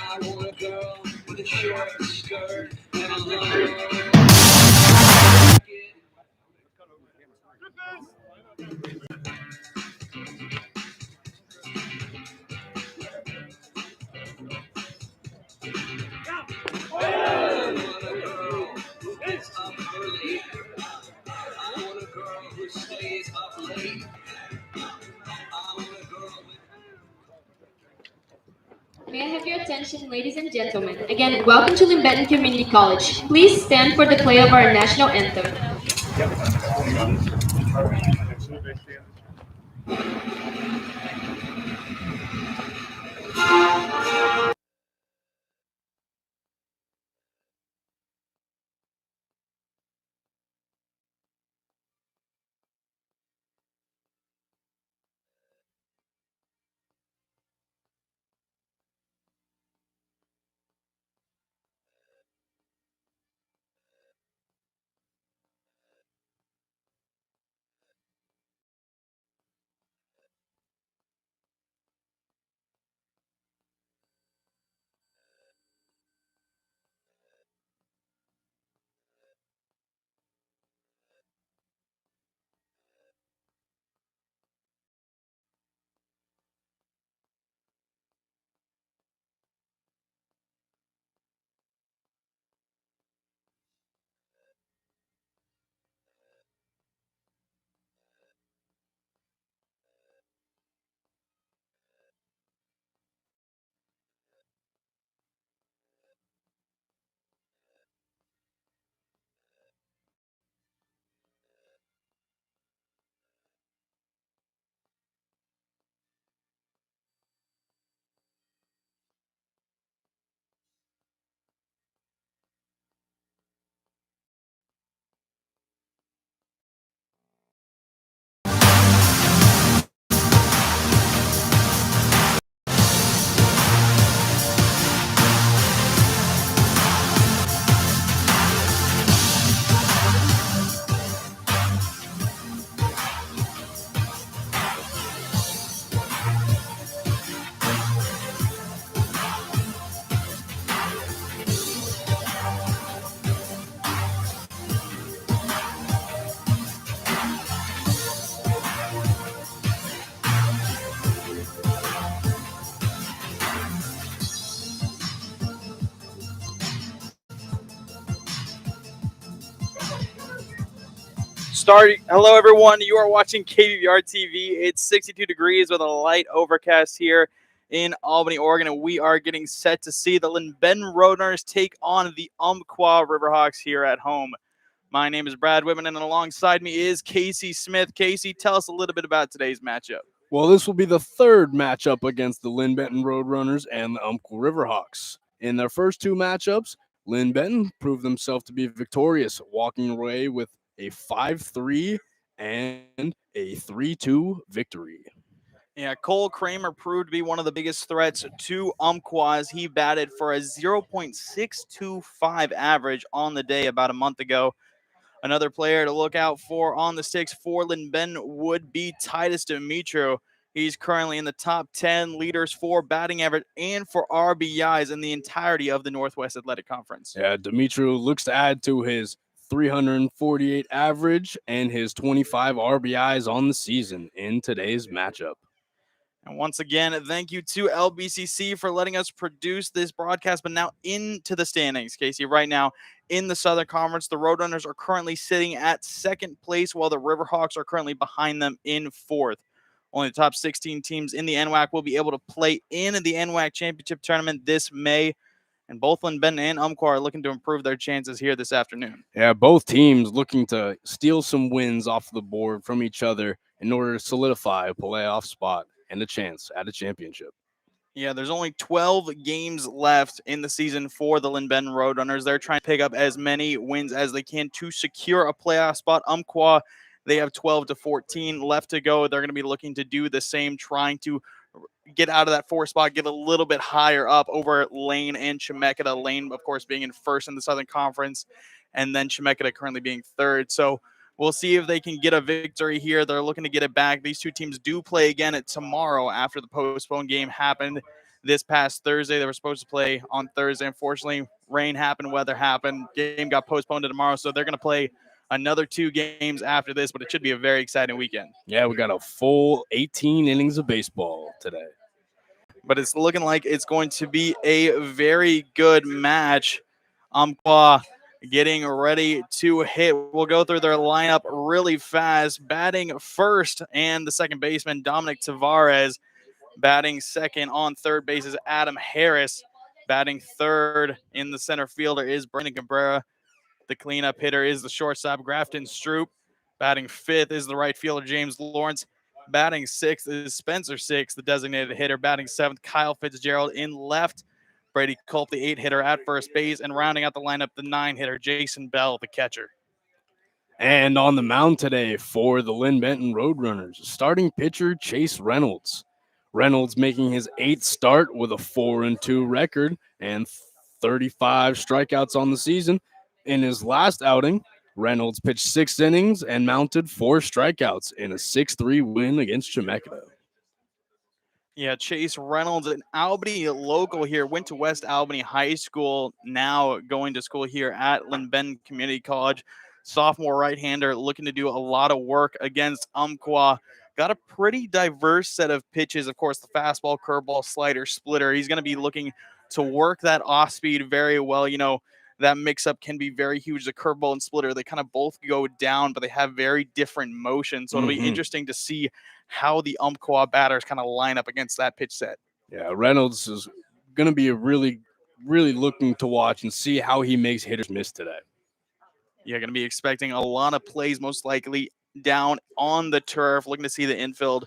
I want a girl with a short skirt and a long jacket. I want a girl who gets up early. I want a girl who stays up late. I want a girl with... May I have your attention, ladies and gentlemen? Again, welcome to Linn-Benton Community College. Please stand for the play of our national anthem. Hello, everyone. You are watching KBVR TV. It's 62 degrees with a light overcast here in Albany, Oregon, and we are getting set to see the Linn-Benton Roadrunners take on the Umpqua RiverHawks here at home. My name is Brad Whitman, and alongside me is Casey Smith. Casey, tell us a little bit about today's matchup. Well, this will be the third matchup against the Linn-Benton Roadrunners and the Umpqua RiverHawks. In their first two matchups, Linn-Benton proved themselves to be victorious, walking away with a 5-3 and a 3-2 victory. Yeah, Cole Kramer proved to be one of the biggest threats to Umpqua as he batted for a 0.625 average on the day about a month ago. Another player to look out for on the sticks for Linn-Benton would be Titus Dimitro. He's currently in the top 10 leaders for batting average and for RBIs in the entirety of the Northwest Athletic Conference. Yeah, Dimitro looks to add to his 348 average and his 25 RBIs on the season in today's matchup. And once again, thank you to LBCC for letting us produce this broadcast. But now into the standings, Casey. Right now in the Southern Conference, the Roadrunners are currently sitting at second place, while the RiverHawks are currently behind them in fourth. Only the top 16 teams in the NWAC will be able to play in the NWAC Championship Tournament this May. And both Linn-Benton and Umpqua are looking to improve their chances here this afternoon. Yeah, both teams looking to steal some wins off the board from each other in order to solidify a playoff spot and a chance at a championship. Yeah, there's only 12 games left in the season for the Linn-Benton Roadrunners. They're trying to pick up as many wins as they can to secure a playoff spot. Umpqua, they have 12 to 14 left to go. They're going to be looking to do the same, trying to get out of that fourth spot, get a little bit higher up over Lane and Chemeketa. Lane, of course, being in first in the Southern Conference, and then Chemeketa currently being third. So we'll see if they can get a victory here. They're looking to get it back. These two teams do play again tomorrow after the postponed game happened this past Thursday. They were supposed to play on Thursday. Unfortunately, rain happened, weather happened. Game got postponed to tomorrow, so they're going to play another 2 games after this, but it should be a very exciting weekend. Yeah, we got a full 18 innings of baseball today. But it's looking like it's going to be a very good match. Umpqua getting ready to hit. We'll go through their lineup really fast. Batting first, and the second baseman, Dominic Tavares. Batting second on third base is Adam Harris. Batting third in the center fielder is Brandon Cabrera. The cleanup hitter is the shortstop, Grafton Stroop. Batting fifth is the right fielder, James Lawrence. Batting sixth is Spencer Six, the designated hitter. Batting seventh, Kyle Fitzgerald in left. Brady Culp, the 8-hitter at first base. And rounding out the lineup, the 9-hitter, Jason Bell, the catcher. And on the mound today for the Linn-Benton Roadrunners, starting pitcher Chase Reynolds. Reynolds making his 8th start with a 4-2 record and 35 strikeouts on the season. In his last outing, Reynolds pitched 6 innings and mounted 4 strikeouts in a 6-3 win against Chemeketa. Yeah, Chase Reynolds, an Albany local here, went to West Albany High School, now going to school here at Linn-Benton Community College. Sophomore right-hander looking to do a lot of work against Umpqua. Got a pretty diverse set of pitches. Of course, the fastball, curveball, slider, splitter. He's going to be looking to work that off-speed very well. You know, that mix-up can be very huge. The curveball and splitter, they kind of both go down, but they have very different motions. So it'll be interesting to see how the Umpqua batters kind of line up against that pitch set. Yeah, Reynolds is going to be really looking to watch and see how he makes hitters miss today. You're going to be expecting a lot of plays, most likely down on the turf, looking to see the infield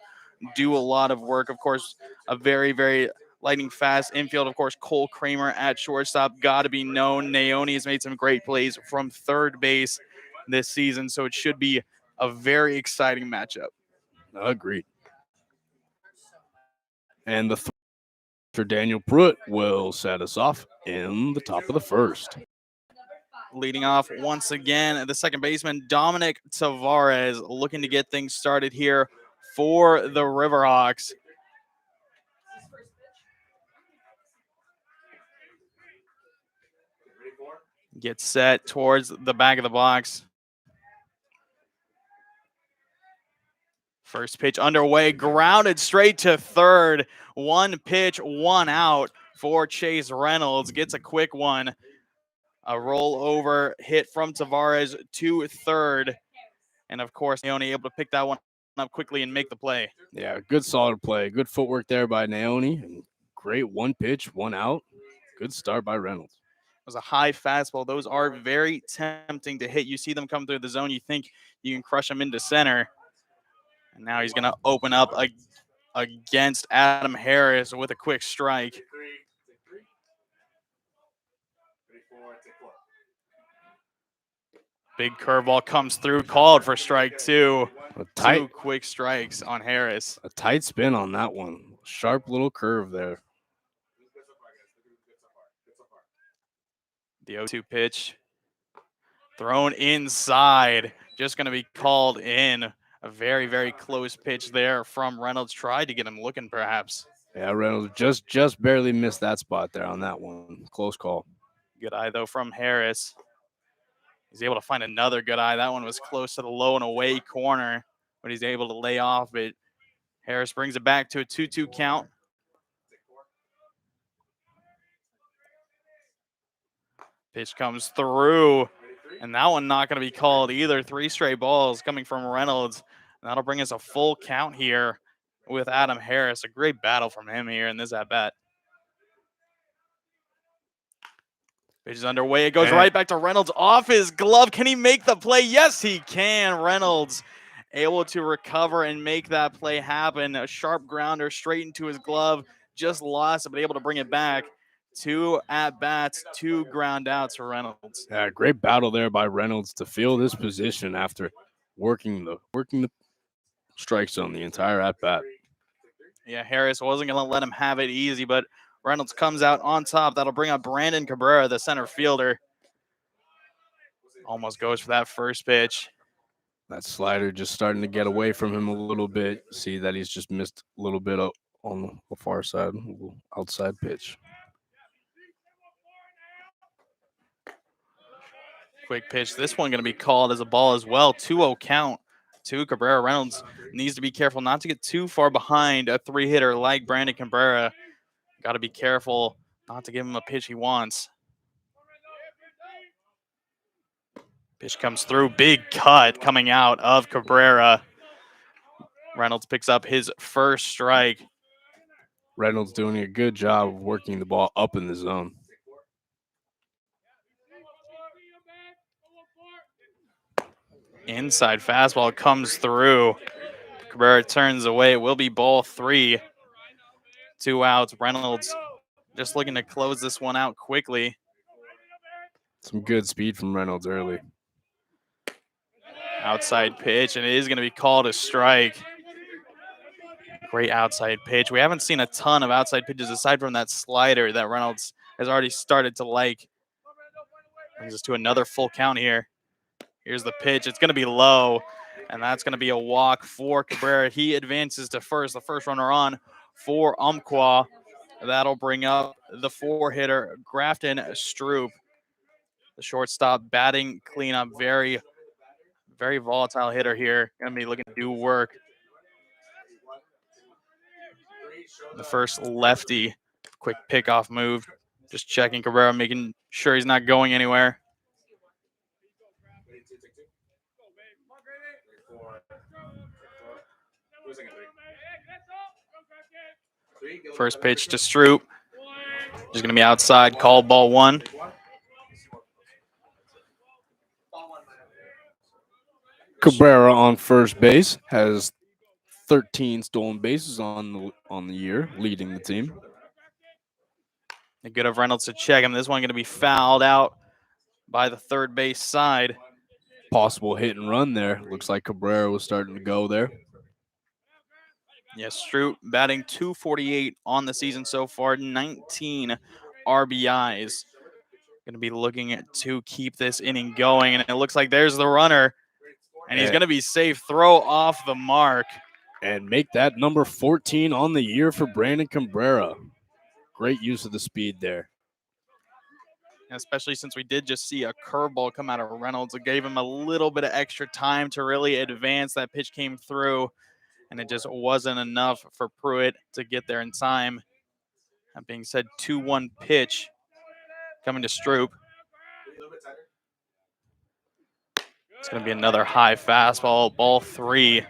do a lot of work. Of course, a very, very lightning fast infield. Of course, Cole Kramer at shortstop, got to be known. Naoni has made some great plays from third base this season, so it should be a very exciting matchup. Agreed. And the for Daniel Pruitt will set us off in the top of the first. Leading off once again, the second baseman, Dominic Tavares, looking to get things started here for the RiverHawks. Gets set towards the back of the box. First pitch underway, grounded straight to third. 1 pitch, 1 out for Chase Reynolds. Gets a quick one. A rollover hit from Tavares to third. And, of course, Naoni able to pick that one up quickly and make the play. Yeah, good solid play. Good footwork there by Naoni. And great 1 pitch, 1 out. Good start by Reynolds. It was a high fastball. Those are very tempting to hit. You see them come through the zone. You think you can crush them into center. And now he's going to open up against Adam Harris with a quick strike. Big curveball comes through, called for strike 2. 2 quick strikes on Harris. A tight spin on that one. Sharp little curve there. The 0-2 pitch thrown inside. Just going to be called in. A very, very close pitch there from Reynolds. Tried to get him looking, perhaps. Yeah, Reynolds just barely missed that spot there on that one. Close call. Good eye, though, from Harris. He's able to find another good eye. That one was close to the low and away corner, but he's able to lay off it. Harris brings it back to a 2-2 count. Pitch comes through, and that one not going to be called either. 3 straight balls coming from Reynolds. And that'll bring us a full count here with Adam Harris. A great battle from him here in this at-bat. Pitch is underway. It goes right back to Reynolds off his glove. Can he make the play? Yes, he can. Reynolds able to recover and make that play happen. A sharp grounder straight into his glove. Just lost it, but able to bring it back. 2 at-bats, 2 ground outs for Reynolds. Yeah, great battle there by Reynolds to fill this position after working the strike zone the entire at-bat. Yeah, Harris wasn't going to let him have it easy, but Reynolds comes out on top. That'll bring up Brandon Cabrera, the center fielder. Almost goes for that first pitch. That slider just starting to get away from him a little bit. See that he's just missed a little bit on the far side, outside pitch. Quick pitch. This one going to be called as a ball as well. 2-0 count to Cabrera. Reynolds needs to be careful not to get too far behind a three-hitter like Brandon Cabrera. Got to be careful not to give him a pitch he wants. Pitch comes through. Big cut coming out of Cabrera. Reynolds picks up his first strike. Reynolds doing a good job of working the ball up in the zone. Inside fastball comes through. Cabrera turns away. It will be ball 3. 2 outs. Reynolds just looking to close this one out quickly. Some good speed from Reynolds early. Outside pitch, and it is going to be called a strike. Great outside pitch. We haven't seen a ton of outside pitches aside from that slider that Reynolds has already started to like. Brings us to another full count here. Here's the pitch. It's going to be low, and that's going to be a walk for Cabrera. He advances to first, the first runner on for Umpqua. That'll bring up the 4-hitter, Grafton Stroop. The shortstop batting cleanup, very, very volatile hitter here. Going to be looking to do work. The first lefty, quick pickoff move. Just checking Cabrera, making sure he's not going anywhere. First pitch to Stroop. Just going to be outside, called ball 1. Cabrera on first base has 13 stolen bases on the year, leading the team. Good of Reynolds to check him. This one going to be fouled out by the third base side. Possible hit and run there. Looks like Cabrera was starting to go there. Yes, Stroop batting .248 on the season so far, 19 RBIs. Going to be looking to keep this inning going, and it looks like there's the runner, and he's going to be safe. Throw off the mark. And make that number 14 on the year for Brandon Cabrera. Great use of the speed there. Especially since we did just see a curveball come out of Reynolds. It gave him a little bit of extra time to really advance. That pitch came through, and it just wasn't enough for Pruitt to get there in time. That being said, 2-1 pitch coming to Stroop. It's going to be another high fastball, ball 3.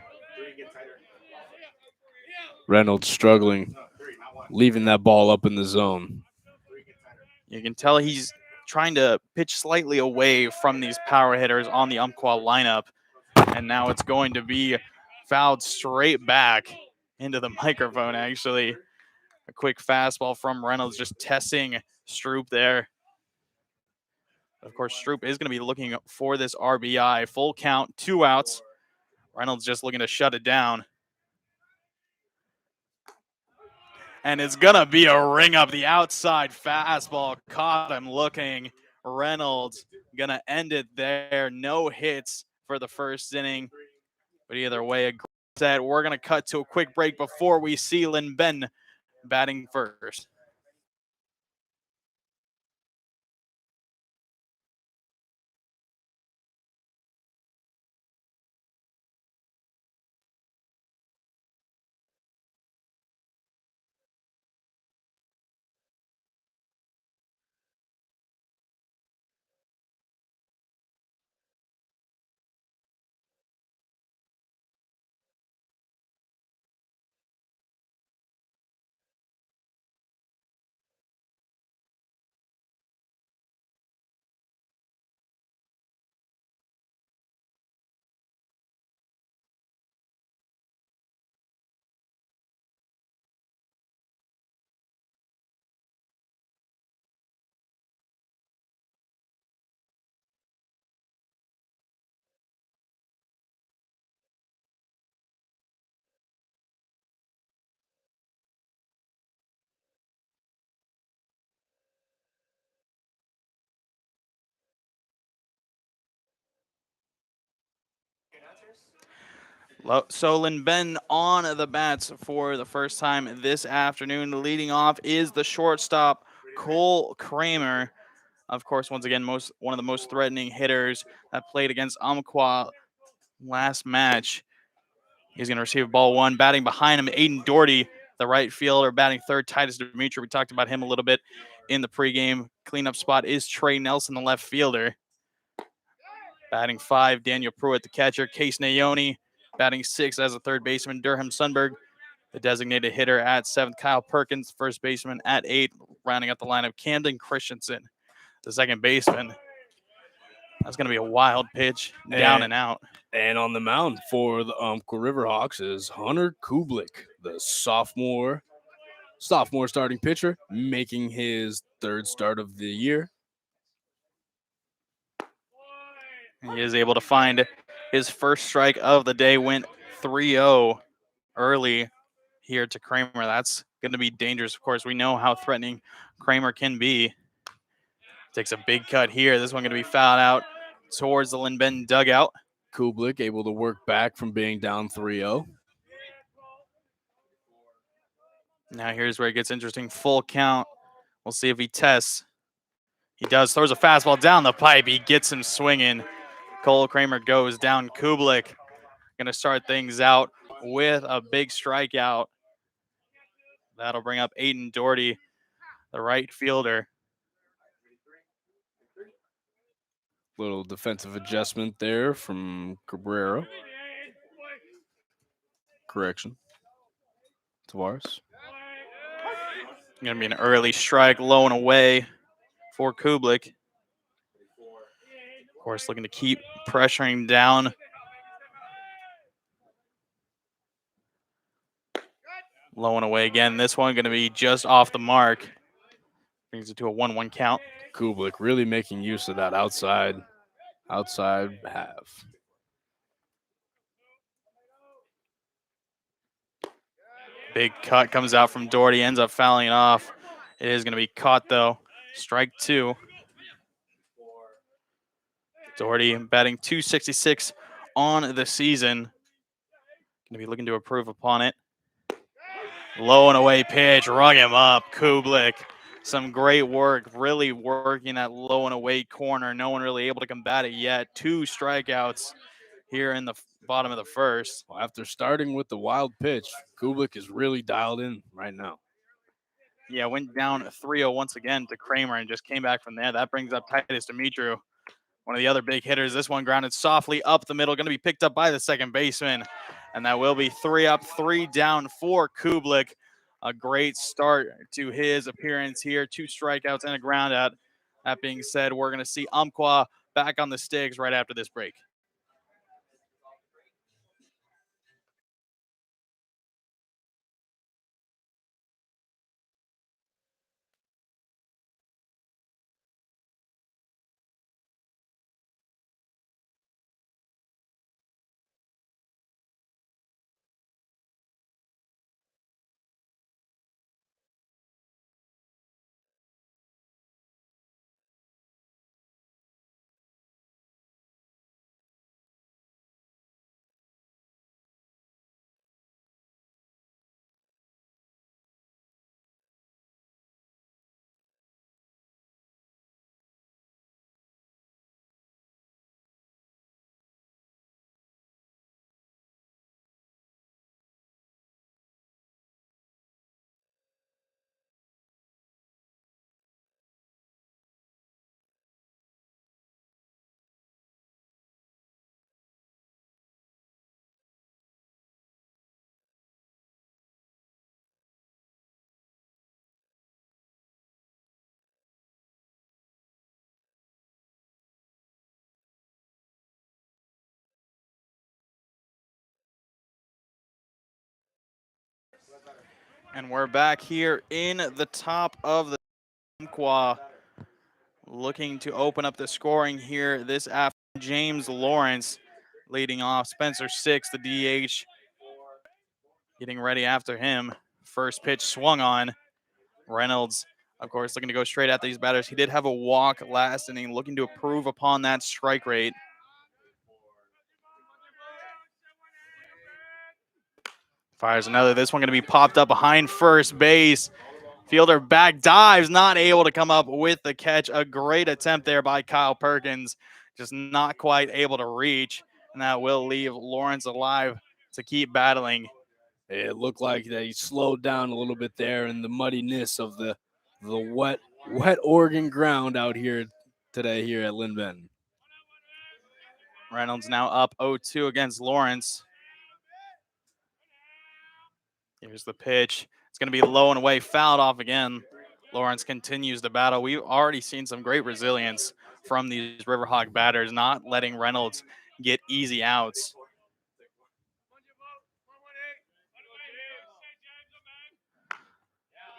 Reynolds struggling, leaving that ball up in the zone. You can tell he's trying to pitch slightly away from these power hitters on the Umpqua lineup. And now it's going to be fouled straight back into the microphone, actually. A quick fastball from Reynolds, just testing Stroop there. Of course, Stroop is going to be looking for this RBI. Full count, 2 outs. Reynolds just looking to shut it down. And it's going to be a ring up. The outside fastball caught him looking. Reynolds going to end it there. No hits for the first inning. But either way, a great set. We're going to cut to a quick break before we see Linn-Benton batting first. So Linn-Benton on the bats for the first time this afternoon. Leading off is the shortstop, Cole Kramer. Of course, once again, one of the most threatening hitters that played against Umpqua last match. He's going to receive ball one. Batting behind him, Aiden Doherty, the right fielder. Batting third, Titus Dimitri. We talked about him a little bit in the pregame. Cleanup spot is Trey Nelson, the left fielder. Batting five, Daniel Pruitt, the catcher. Case Naoni. Batting six as a third baseman, Durham Sundberg. The designated hitter at seventh, Kyle Perkins. First baseman at eight. Rounding out the lineup, Camden Christensen, the second baseman. That's going to be a wild pitch, down and out. And on the mound for the Umpqua RiverHawks is Hunter Kublik, the sophomore starting pitcher, making his third start of the year. He is able to find his first strike of the day, went 3-0 early here to Kramer. That's going to be dangerous. Of course, we know how threatening Kramer can be. Takes a big cut here. This one going to be fouled out towards the Linn-Benton dugout. Kublik able to work back from being down 3-0. Now here's where it gets interesting. Full count. We'll see if he tests. He does. Throws a fastball down the pipe. He gets him swinging. Cole Kramer goes down. Kublik going to start things out with a big strikeout. That'll bring up Aiden Doherty, the right fielder. Little defensive adjustment there from Cabrera. Correction. Tavares. Going to be an early strike, low and away for Kublik. Of course, looking to keep pressuring down. Low and away again. This one going to be just off the mark. Brings it to a 1-1 count. Kublik really making use of that outside half. Big cut comes out from Doherty, ends up fouling it off. It is going to be caught, though. Strike two. Doherty batting .266 on the season. Going to be looking to improve upon it. Low and away pitch, rung him up. Kublik, some great work, really working that low and away corner. No one really able to combat it yet. 2 strikeouts here in the bottom of the first. Well, after starting with the wild pitch, Kublik is really dialed in right now. Yeah, went down 3-0 once again to Kramer and just came back from there. That brings up Titus Dimitri, one of the other big hitters. This one grounded softly up the middle, going to be picked up by the second baseman. And that will be 3 up, 3 down for Kublik. A great start to his appearance here. 2 strikeouts and a ground out. That being said, we're going to see Umpqua back on the sticks right after this break. And we're back here in the top of the Umpqua, looking to open up the scoring here this afternoon. James Lawrence leading off. Spencer Six, the DH, getting ready after him. First pitch swung on. Reynolds, of course, looking to go straight at these batters. He did have a walk last inning, looking to improve upon that strike rate. Fires another. This one going to be popped up behind first base. Fielder back dives, not able to come up with the catch. A great attempt there by Kyle Perkins, just not quite able to reach. And that will leave Lawrence alive to keep battling. It looked like they slowed down a little bit there in the muddiness of the wet Oregon ground out here today here at Linn-Benton. Reynolds now up 0-2 against Lawrence. Here's the pitch. It's going to be low and away, fouled off again. Lawrence continues the battle. We've already seen some great resilience from these Riverhawk batters, not letting Reynolds get easy outs.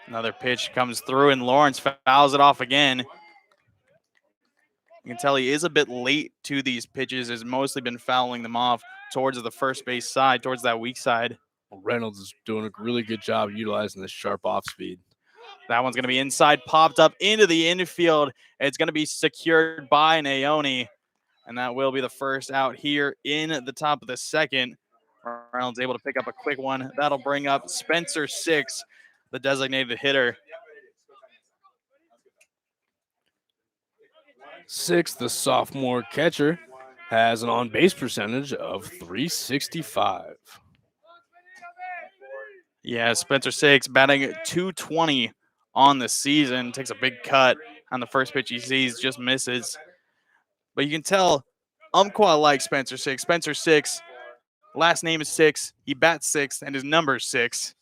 Another pitch comes through, and Lawrence fouls it off again. You can tell he is a bit late to these pitches, has mostly been fouling them off towards the first base side, towards that weak side. Reynolds is doing a really good job utilizing this sharp off speed. That one's going to be inside, popped up into the infield. It's going to be secured by Naoni, and that will be the first out here in the top of the second. Reynolds able to pick up a quick one. That'll bring up Spencer Six, the designated hitter. Six, the sophomore catcher, has an on-base percentage of .365. Yeah, Spencer Six batting .220 on the season. Takes a big cut on the first pitch he sees, just misses. But you can tell Umpqua likes Spencer Six. Spencer Six, last name is Six. He bats sixth, and his number is 6.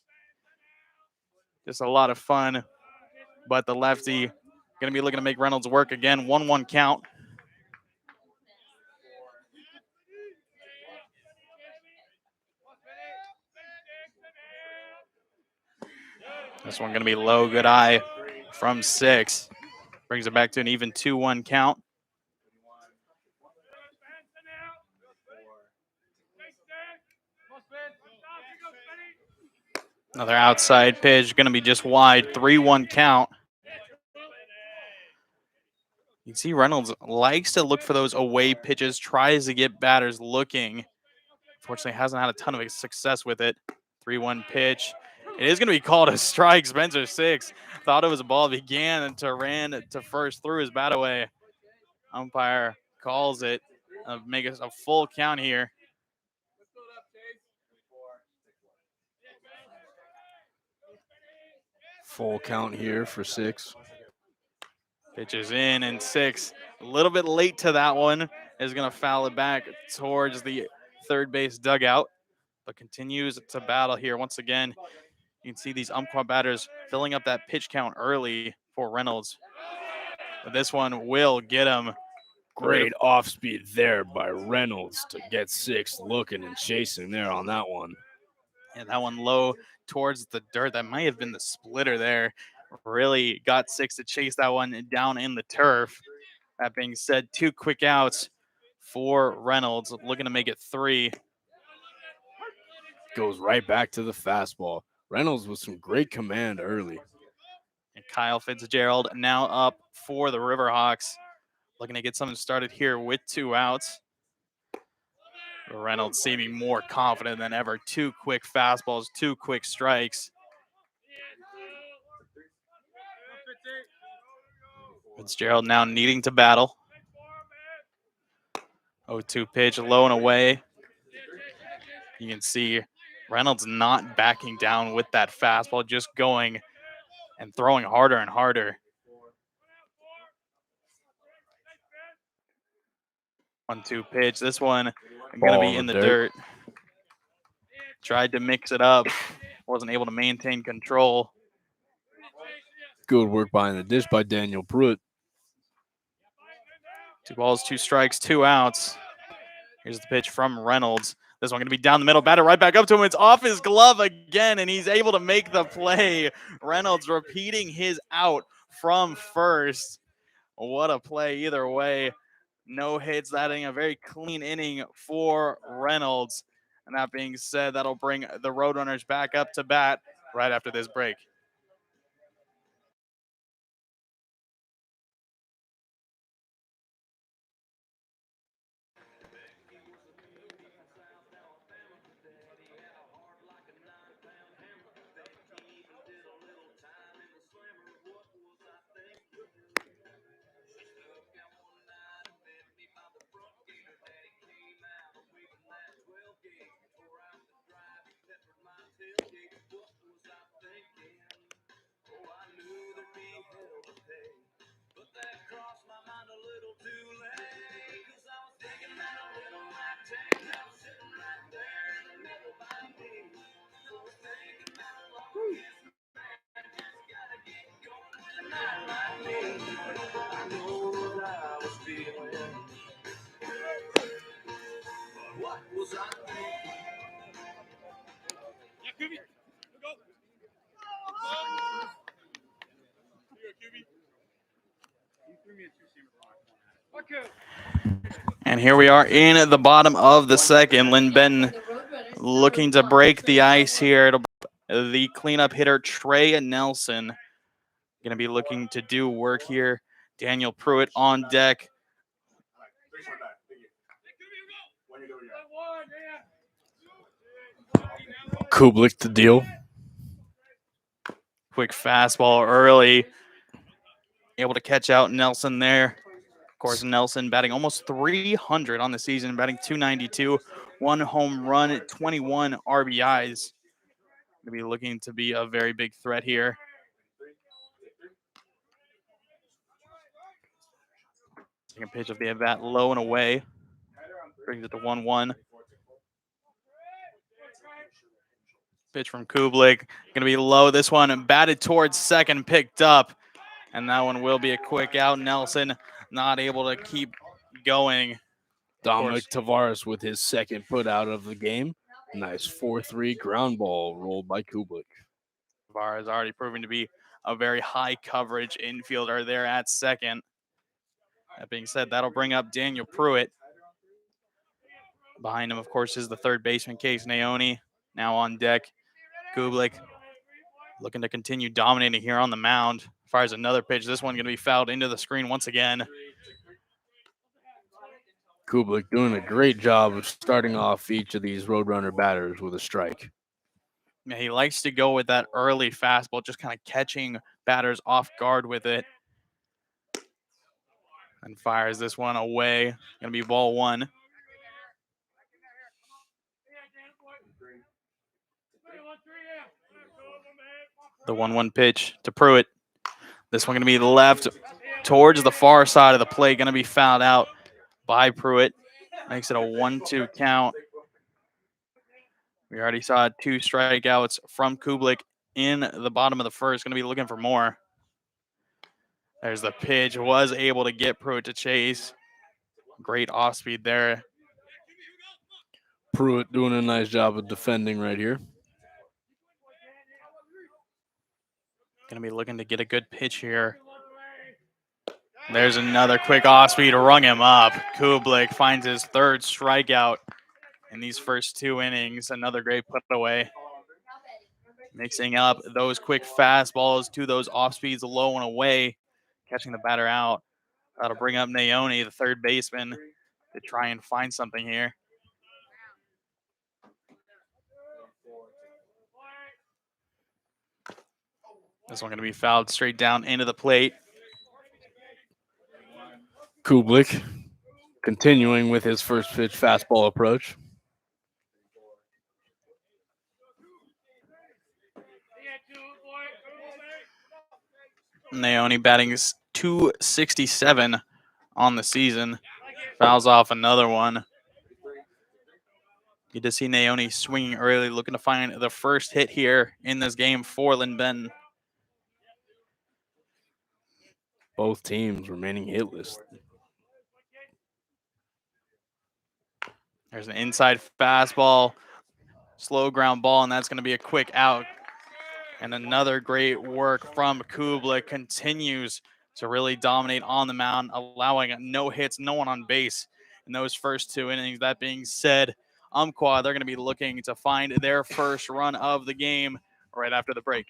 Just a lot of fun. But the lefty going to be looking to make Reynolds work again. 1-1 count. This one going to be low, good eye from Six. Brings it back to an even 2-1 count. Another outside pitch, going to be just wide, 3-1 count. You can see Reynolds likes to look for those away pitches, tries to get batters looking. Unfortunately, hasn't had a ton of success with it. 3-1 pitch. It is going to be called a strike. Spencer Six thought it was a ball, began to ran to first, threw his bat away. Umpire calls it, make us a full count here. Full count here for Six. Pitches in, and Six, a little bit late to that one, is going to foul it back towards the third base dugout, but continues to battle here. Once again, you can see these Umpqua batters filling up that pitch count early for Reynolds. But this one will get him. Great off speed there by Reynolds to get Six looking and chasing there on that one. And that one low towards the dirt. That might have been the splitter there. Really got Six to chase that one down in the turf. That being said, 2 quick outs for Reynolds, looking to make it 3. Goes right back to the fastball. Reynolds with some great command early. And Kyle Fitzgerald now up for the Riverhawks. Looking to get something started here with 2 outs. Reynolds seeming more confident than ever. 2 quick fastballs, 2 quick strikes. Fitzgerald now needing to battle. 0-2 pitch, low and away. You can see Reynolds not backing down with that fastball, just going and throwing harder and harder. 1-2 pitch. This one going to be in the dirt. Tried to mix it up. Wasn't able to maintain control. Good work behind the dish by Daniel Pruitt. 2 balls, 2 strikes, 2 outs. Here's the pitch from Reynolds. This one going to be down the middle. Batter right back up to him. It's off his glove again, and he's able to make the play. Reynolds repeating his out from first. What a play either way. No hits. That being a very clean inning for Reynolds. And that being said, that'll bring the Roadrunners back up to bat right after this break. And here we are in the bottom of the second. Linn-Benton looking to break the ice here. The cleanup hitter, Trey Nelson, going to be looking to do work here. Daniel Pruitt on deck. Kublik to deal. Quick fastball early. Able to catch out Nelson there. Of course, Nelson batting almost 300 on the season, batting 292, 1 home run, 21 RBIs. Going to be looking to be a very big threat here. Second pitch of the at-bat, low and away. Brings it to 1-1. Pitch from Kublik. Going to be low. This one batted towards second, picked up. And that one will be a quick out. Nelson not able to keep going. Dominic Tavares with his second put out of the game. Nice 4-3 ground ball rolled by Kublik. Tavares already proving to be a very high coverage infielder there at second. That being said, that'll bring up Daniel Pruitt. Behind him, of course, is the third baseman, Case Naoni, now on deck. Kublik looking to continue dominating here on the mound. Fires another pitch. This one going to be fouled into the screen once again. Kublik doing a great job of starting off each of these Roadrunner batters with a strike. Yeah, he likes to go with that early fastball, just kind of catching batters off guard with it. And fires this one away. Going to be ball one. The 1-1 pitch to Pruitt. This one going to be left towards the far side of the plate. Going to be fouled out by Pruitt. Makes it a 1-2 count. We already saw 2 strikeouts from Kublik in the bottom of the first. Going to be looking for more. There's the pitch. Was able to get Pruitt to chase. Great off speed there. Pruitt doing a nice job of defending right here. Going to be looking to get a good pitch here. There's another quick off speed to rung him up. Kublik finds his third strikeout in these first 2 innings. Another great put away. Mixing up those quick fastballs to those off speeds low and away. Catching the batter out. That'll bring up Naoni, the third baseman, to try and find something here. This one going to be fouled straight down into the plate. Kublik continuing with his first pitch fastball approach. Naoni batting is .267 on the season. Fouls off another one. Good to see Naoni swinging early, looking to find the first hit here in this game for Linn-Benton. Both teams remaining hitless. There's an inside fastball, slow ground ball, and that's going to be a quick out. And another great work from Kublik. Continues to really dominate on the mound, allowing no hits, no one on base in those first 2 innings. That being said, Umpqua, they're going to be looking to find their first run of the game right after the break.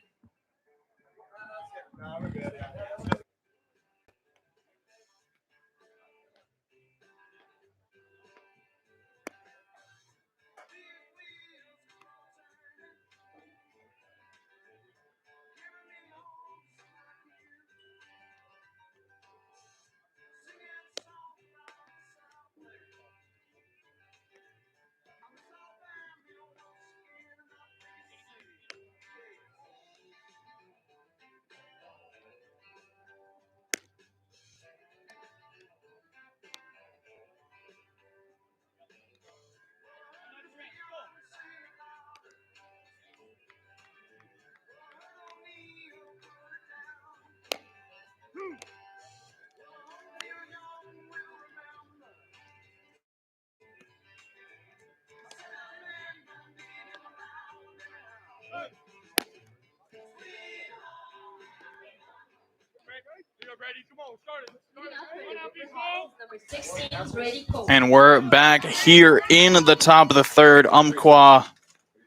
Number 16, Brady Cole. And we're back here in the top of the third. Umpqua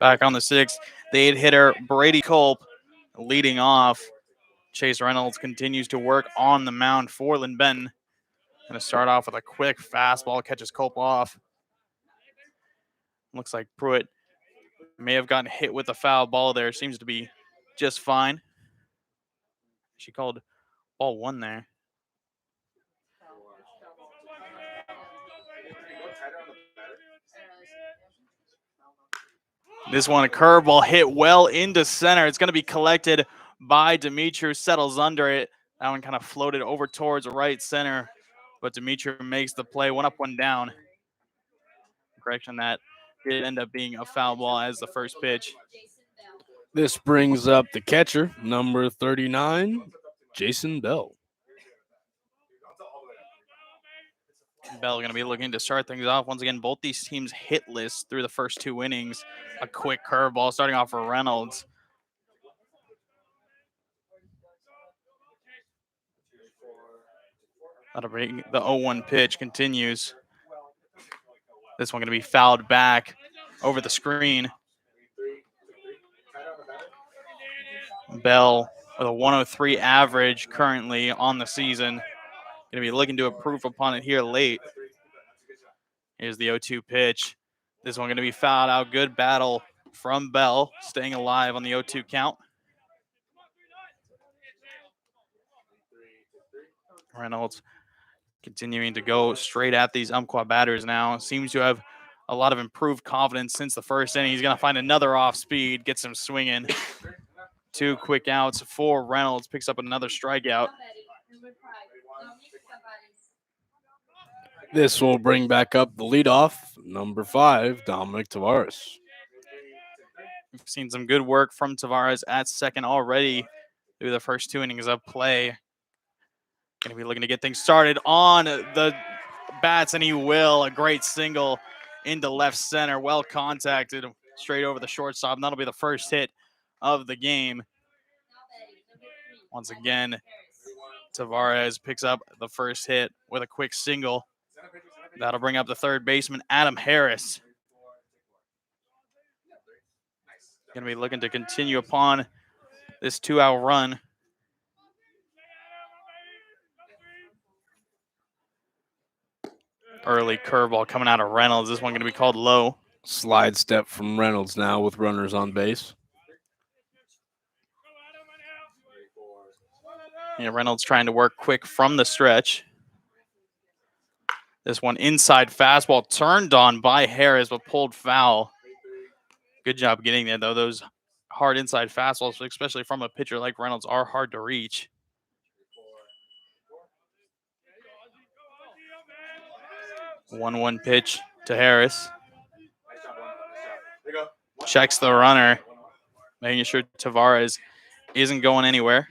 back on the sixth. The 8-hitter, Brady Culp, leading off. Chase Reynolds continues to work on the mound for Linn-Benton. Going to start off with a quick fastball, catches Culp off. Looks like Pruitt may have gotten hit with a foul ball there. Seems to be just fine. She called ball one there. This one, a curveball hit well into center. It's going to be collected by Dimitri, settles under it. That one kind of floated over towards right center, but Dimitri makes the play. One up, one down. Correction, that did end up being a foul ball as the first pitch. This brings up the catcher, number 39, Jason Bell. Bell going to be looking to start things off. Once again, both these teams hitless through the first two innings. A quick curveball starting off for Reynolds. That'll bring the 0-1 pitch continues. This one going to be fouled back over the screen. Bell with a 103 average currently on the season. Going to be looking to improve upon it here late. Here's the 0-2 pitch. This one going to be fouled out. Good battle from Bell, staying alive on the 0-2 count. Reynolds continuing to go straight at these Umpqua batters now. Seems to have a lot of improved confidence since the first inning. He's going to find another off speed, gets him swinging. 2 quick outs for Reynolds, picks up another strikeout. This will bring back up the leadoff, number 5, Dominic Tavares. We've seen some good work from Tavares at second already through the first 2 innings of play. Going to be looking to get things started on the bats, and he will. A great single into left center, well contacted, straight over the shortstop. And that'll be the first hit of the game. Once again, Tavares picks up the first hit with a quick single. That'll bring up the third baseman, Adam Harris. Going to be looking to continue upon this 2-out run. Early curveball coming out of Reynolds. This one going to be called low. Slide step from Reynolds now with runners on base. Yeah, Reynolds trying to work quick from the stretch. This one inside fastball turned on by Harris but pulled foul. Good job getting there, though. Those hard inside fastballs, especially from a pitcher like Reynolds, are hard to reach. One pitch to Harris. Checks the runner, making sure Tavares isn't going anywhere.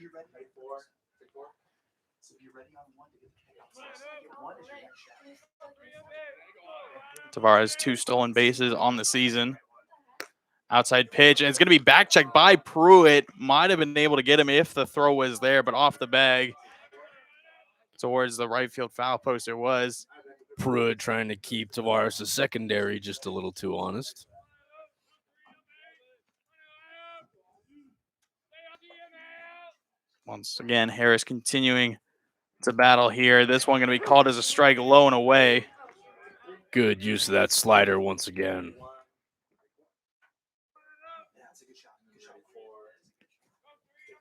Tavares 2 stolen bases on the season. Outside pitch, and it's going to be back checked by Pruitt. Might have been able to get him if the throw was there, but off the bag towards the right field foul post it was. Pruitt trying to keep Tavares' secondary just a little too honest. Once again, Harris continuing to battle here. This one going to be called as a strike low and away. Good use of that slider once again.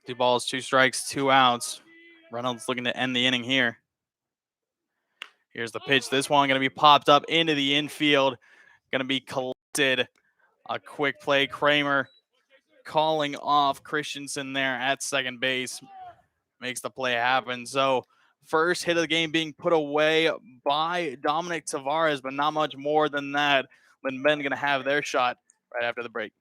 2 balls, 2 strikes, 2 outs. Reynolds looking to end the inning here. Here's the pitch. This one going to be popped up into the infield. Going to be collected. A quick play. Kramer calling off Christensen there at second base. Makes the play happen. So first hit of the game being put away by Dominic Tavares, but not much more than that. Linn-Benton going to have their shot right after the break.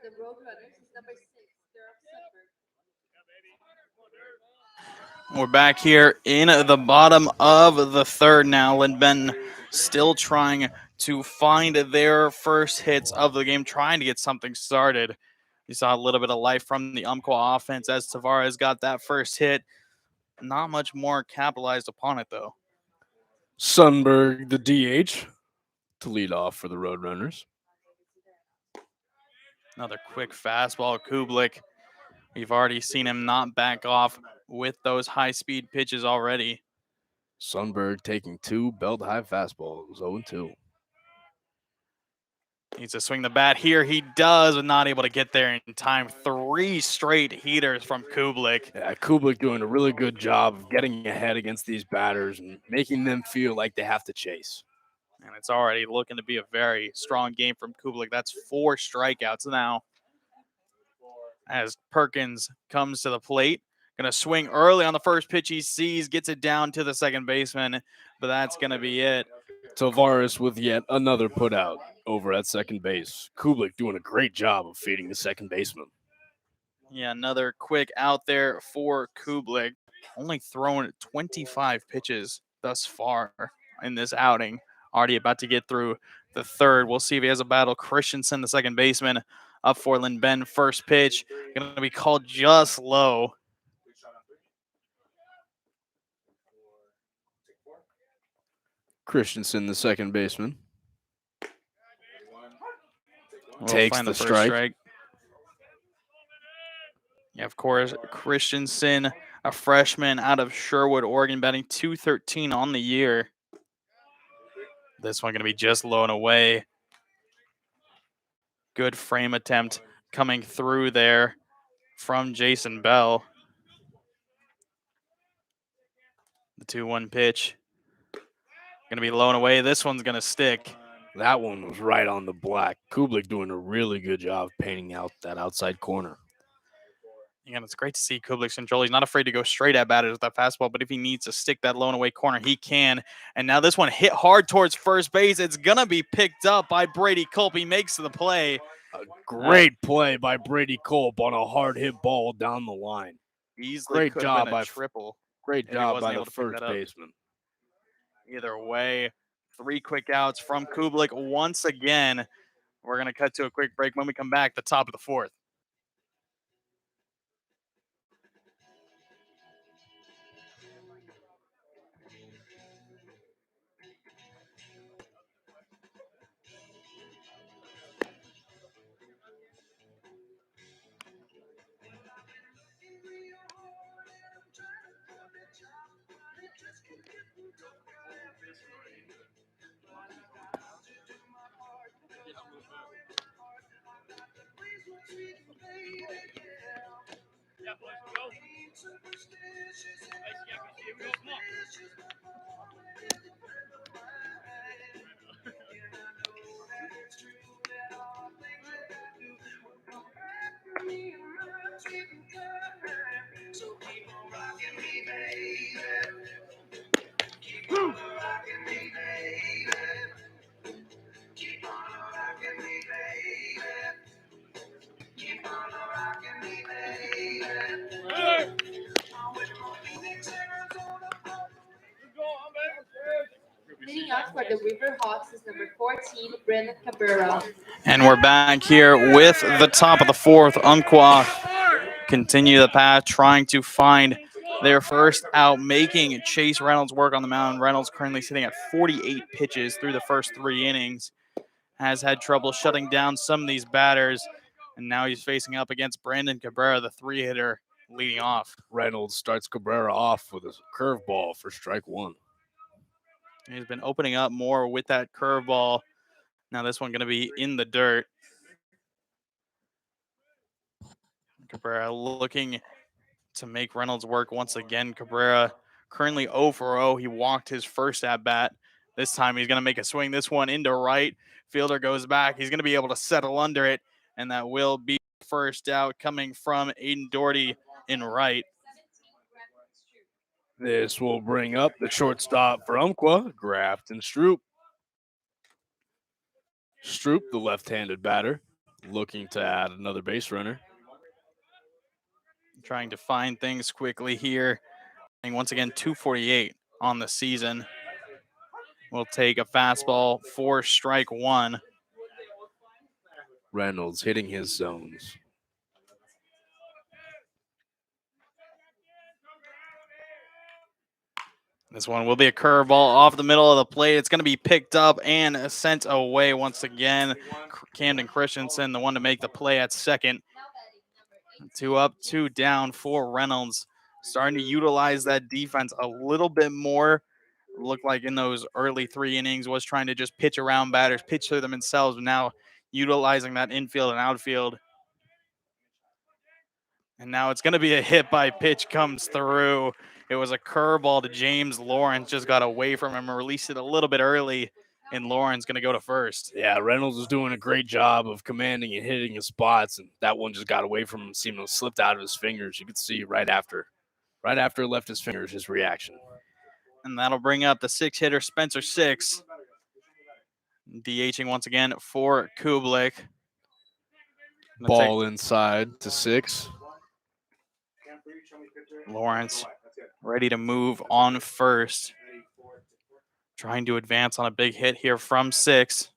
the Roadrunners is number 6, Durham Sundberg. We're back here in the bottom of the third now. Linn-Benton still trying to find their first hits of the game, trying to get something started. You saw a little bit of life from the Umpqua offense as Tavares got that first hit. Not much more capitalized upon it, though. Sundberg, the DH, to lead off for the Roadrunners. Another quick fastball, Kublik. We've already seen him not back off with those high-speed pitches already. Sundberg taking 2 belt-high fastballs, 0-2. Needs to swing the bat here. He does, but not able to get there in time. 3 straight heaters from Kublik. Yeah, Kublik doing a really good job of getting ahead against these batters and making them feel like they have to chase. And it's already looking to be a very strong game from Kublik. That's 4 strikeouts now. As Perkins comes to the plate. Going to swing early on the first pitch he sees, gets it down to the second baseman, but that's going to be it. Tavares with yet another putout over at second base. Kublik doing a great job of feeding the second baseman. Yeah, another quick out there for Kublik. Only thrown 25 pitches thus far in this outing. Already about to get through the third. We'll see if he has a battle. Christensen, the second baseman, up for Linn-Benton. First pitch, going to be called just low. Christensen, the second baseman, We'll takes find the first strike. Yeah, of course, Christensen, a freshman out of Sherwood, Oregon, batting .213 on the year. This one going to be just low and away. Good frame attempt coming through there from Jason Bell. The 2-1 pitch. Going to be low and away. This one's going to stick. That one was right on the black. Kublik doing a really good job painting out that outside corner. Again, it's great to see Kublik's control. He's not afraid to go straight at batters with that fastball, but if he needs to stick that low and away corner, he can. And now this one hit hard towards first base. It's going to be picked up by Brady Culp. He makes the play. A great play by Brady Culp on a hard hit ball down the line. Easily Great job by triple. Great if he job wasn't by able the to pick first that up. baseman. Either way, 3 quick outs from Kublik once again. We're going to cut to a quick break. When we come back, the top of the fourth. Leading off for the RiverHawks is number 14, Brendan Cabrera. And we're back here with the top of the fourth. Umpqua continue the path, trying to find their first out, making Chase Reynolds work on the mound. Reynolds currently sitting at 48 pitches through the first 3 innings. Has had trouble shutting down some of these batters. And now he's facing up against Brandon Cabrera, the 3-hitter, leading off. Reynolds starts Cabrera off with a curveball for strike 1. He's been opening up more with that curveball. Now this one going to be in the dirt. Cabrera looking to make Reynolds work once again. Cabrera currently 0 for 0. He walked his first at-bat. This time he's going to make a swing. This one into right. Fielder goes back. He's going to be able to settle under it, and that will be first out coming from Aiden Doherty in right. This will bring up the shortstop for Umpqua, Grafton Stroop. Stroop, the left-handed batter. looking to add another base runner. Trying to find things quickly here. And once again, 248 on the season. We'll take a fastball for strike one. Reynolds hitting his zones. This one will be a curveball off the middle of the plate. It's going to be picked up and sent away once again. Camden Christensen, the one to make the play at second. 2 up, 2 down for Reynolds. Starting to utilize that defense a little bit more. Looked like in those early 3 innings was trying to just pitch around batters, pitch to them themselves, but now utilizing that infield and outfield. And now it's going to be a hit by pitch comes through. It was a curveball to James Lawrence, just got away from him and released it a little bit early, and Lawrence going to go to first. Yeah, Reynolds was doing a great job of commanding and hitting his spots, and that one just got away from him, seemed to have slipped out of his fingers. You could see right after it left his fingers, his reaction. And that'll bring up the 6-hitter Spencer Six. DHing once again for Kublik. Ball inside to Six. Lawrence ready to move on first. Trying to advance on a big hit here from Six.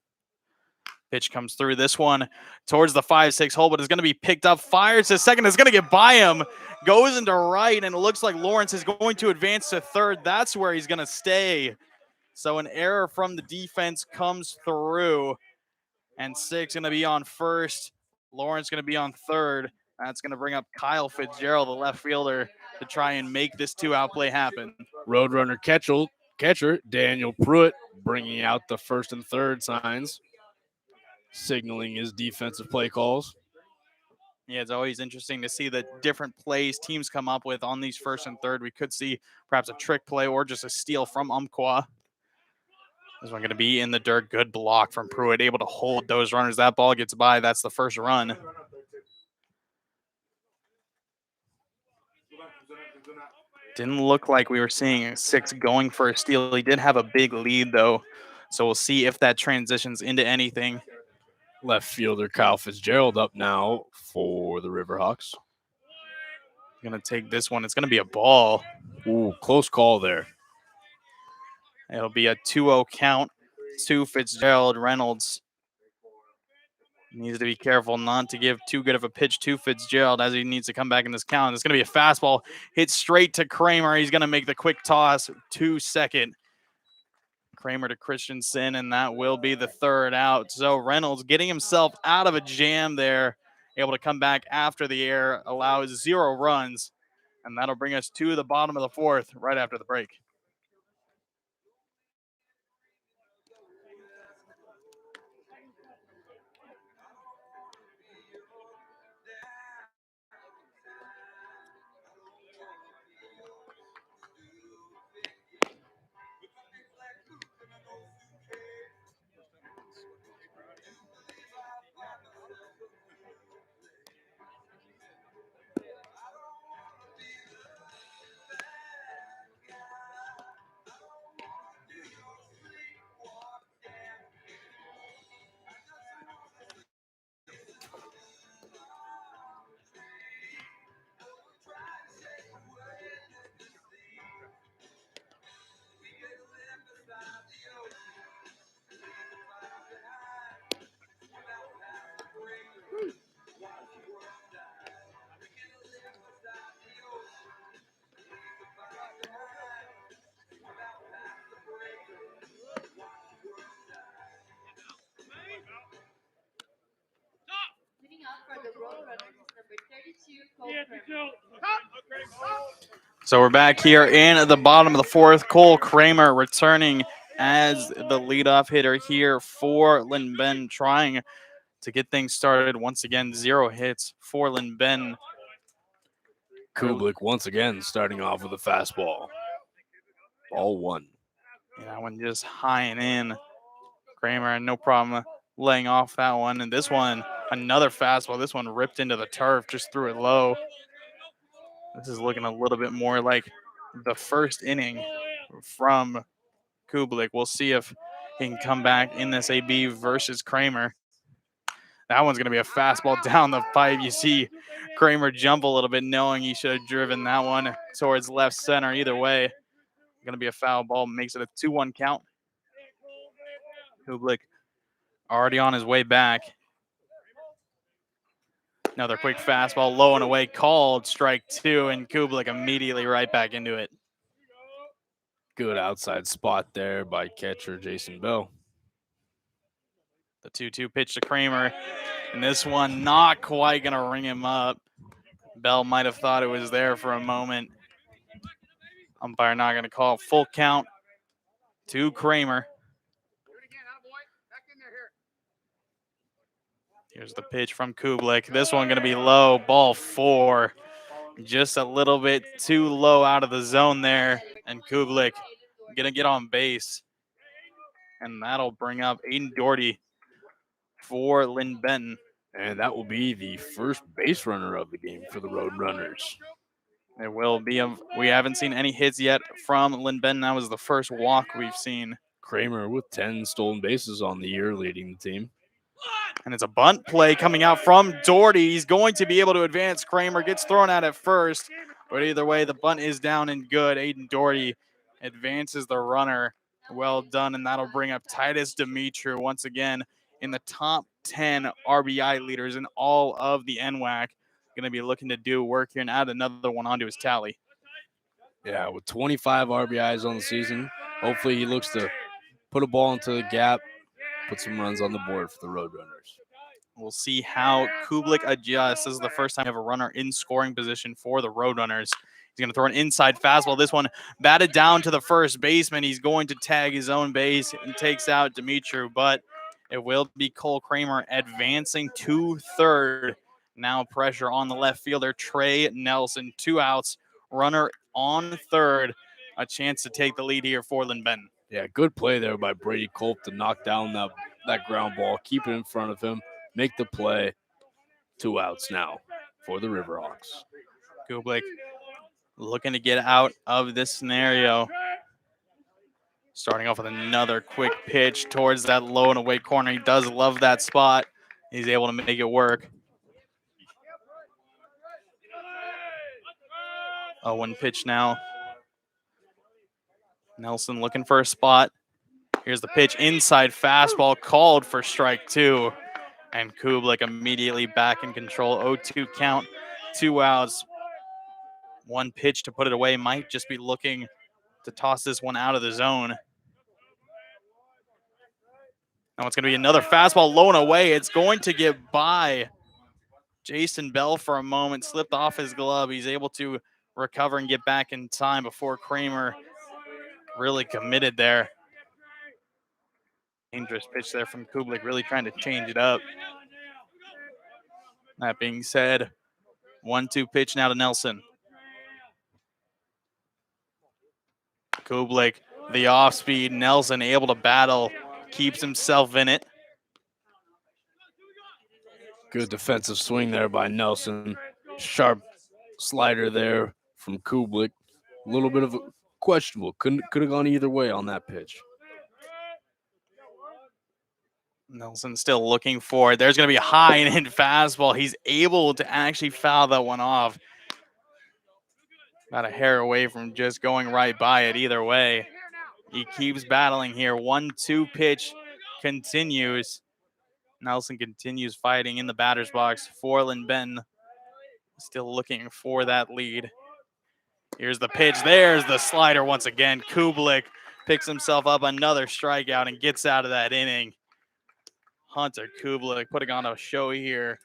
Pitch comes through. This one towards the 5-6 hole, but it's going to be picked up. Fires to second. It's going to get by him. Goes into right, and it looks like Lawrence is going to advance to third. That's where he's going to stay. So an error from the defense comes through, and Six going to be on first. Lawrence going to be on third. That's going to bring up Kyle Fitzgerald, the left fielder, to try and make this 2-out play happen. Roadrunner catcher Daniel Pruitt bringing out the first and third signs, signaling his defensive play calls. Yeah, it's always interesting to see the different plays teams come up with on these first and third. We could see perhaps a trick play or just a steal from Umpqua. This one going to be in the dirt. Good block from Pruitt, able to hold those runners. That ball gets by. That's the first run. Didn't look like we were seeing Six going for a steal. He did have a big lead, though, so we'll see if that transitions into anything. Left fielder Kyle Fitzgerald up now for the RiverHawks. Going to take this one. It's going to be a ball. Ooh, close call there. It'll be a 2-0 count to Fitzgerald. Reynolds needs to be careful not to give too good of a pitch to Fitzgerald as he needs to come back in this count. It's going to be a fastball hit straight to Kramer. He's going to make the quick toss to second. Kramer to Christensen, and that will be the third out. So Reynolds getting himself out of a jam there, able to come back after the error, allows 0 runs, and that'll bring us to the bottom of the fourth right after the break. For the Roadrunners, number 32, Cole Kramer. So we're back here in the bottom of the fourth. Cole Kramer returning as the leadoff hitter here for Linn-Benton, trying to get things started. Once again, 0 hits for Linn-Benton. Kublik once again starting off with a fastball. Ball 1. Yeah, that one just high and in. Kramer, no problem laying off that one. And this one, another fastball. This one ripped into the turf, just threw it low. This is looking a little bit more like the first inning from Kublik. We'll see if he can come back in this AB versus Kramer. That one's going to be a fastball down the pipe. You see Kramer jump a little bit, knowing he should have driven that one towards left center. Either way, going to be a foul ball. Makes it a 2-1 count. Kublik already on his way back. Another quick fastball, low and away, called strike 2, and Kublik immediately right back into it. Good outside spot there by catcher Jason Bell. The 2-2 pitch to Kramer, and this one not quite going to ring him up. Bell might have thought it was there for a moment. Umpire not going to call full count to Kramer. Here's the pitch from Kublik. This one going to be low, ball 4. Just a little bit too low out of the zone there, and Kublik going to get on base. And that'll bring up Aiden Doherty for Linn-Benton. And that will be the first base runner of the game for the Roadrunners. It will be. We haven't seen any hits yet from Linn-Benton. That was the first walk we've seen. Kramer with 10 stolen bases on the year, leading the team. And it's a bunt play coming out from Doherty. He's going to be able to advance. Kramer gets thrown out at first. But either way, the bunt is down and good. Aiden Doherty advances the runner. Well done, and that'll bring up Titus Dimitru once again in the top 10 RBI leaders in all of the NWAC. Going to be looking to do work here and add another one onto his tally. Yeah, with 25 RBIs on the season, hopefully he looks to put a ball into the gap, put some runs on the board for the Roadrunners. We'll see how Kublik adjusts. This is the first time we have a runner in scoring position for the Roadrunners. He's going to throw an inside fastball. This one batted down to the first baseman. He's going to tag his own base and takes out Dimitru, but it will be Cole Kramer advancing to third. Now pressure on the left fielder, Trey Nelson. 2 outs, runner on third. A chance to take the lead here for Linn-Benton. Yeah, good play there by Brady Culp to knock down that ground ball, keep it in front of him, make the play. 2 outs now for the RiverHawks. Kublik looking to get out of this scenario. Starting off with another quick pitch towards that low and away corner. He does love that spot. He's able to make it work. 0-1 pitch now. Nelson looking for a spot. Here's the pitch, inside fastball called for strike 2. And Kublik immediately back in control. 0-2 count, 2 outs. 1 pitch to put it away. Might just be looking to toss this one out of the zone. Now it's going to be another fastball low and away. It's going to get by Jason Bell for a moment. Slipped off his glove. He's able to recover and get back in time before Kramer really committed there. Dangerous pitch there from Kublik, really trying to change it up. That being said, 1-2 pitch now to Nelson. Kublik, the off-speed. Nelson able to battle, keeps himself in it. Good defensive swing there by Nelson. Sharp slider there from Kublik. A little bit of a questionable. Could have gone either way on that pitch. Nelson still looking for it. There's going to be a high and in fastball. He's able to actually foul that one off. About a hair away from just going right by it either way. He keeps battling here. 1-2 pitch continues. Nelson continues fighting in the batter's box for Linn-Benton. Still looking for that lead. Here's the pitch. There's the slider once again. Kublik picks himself up another strikeout and gets out of that inning. Hunter Kublik putting on a show here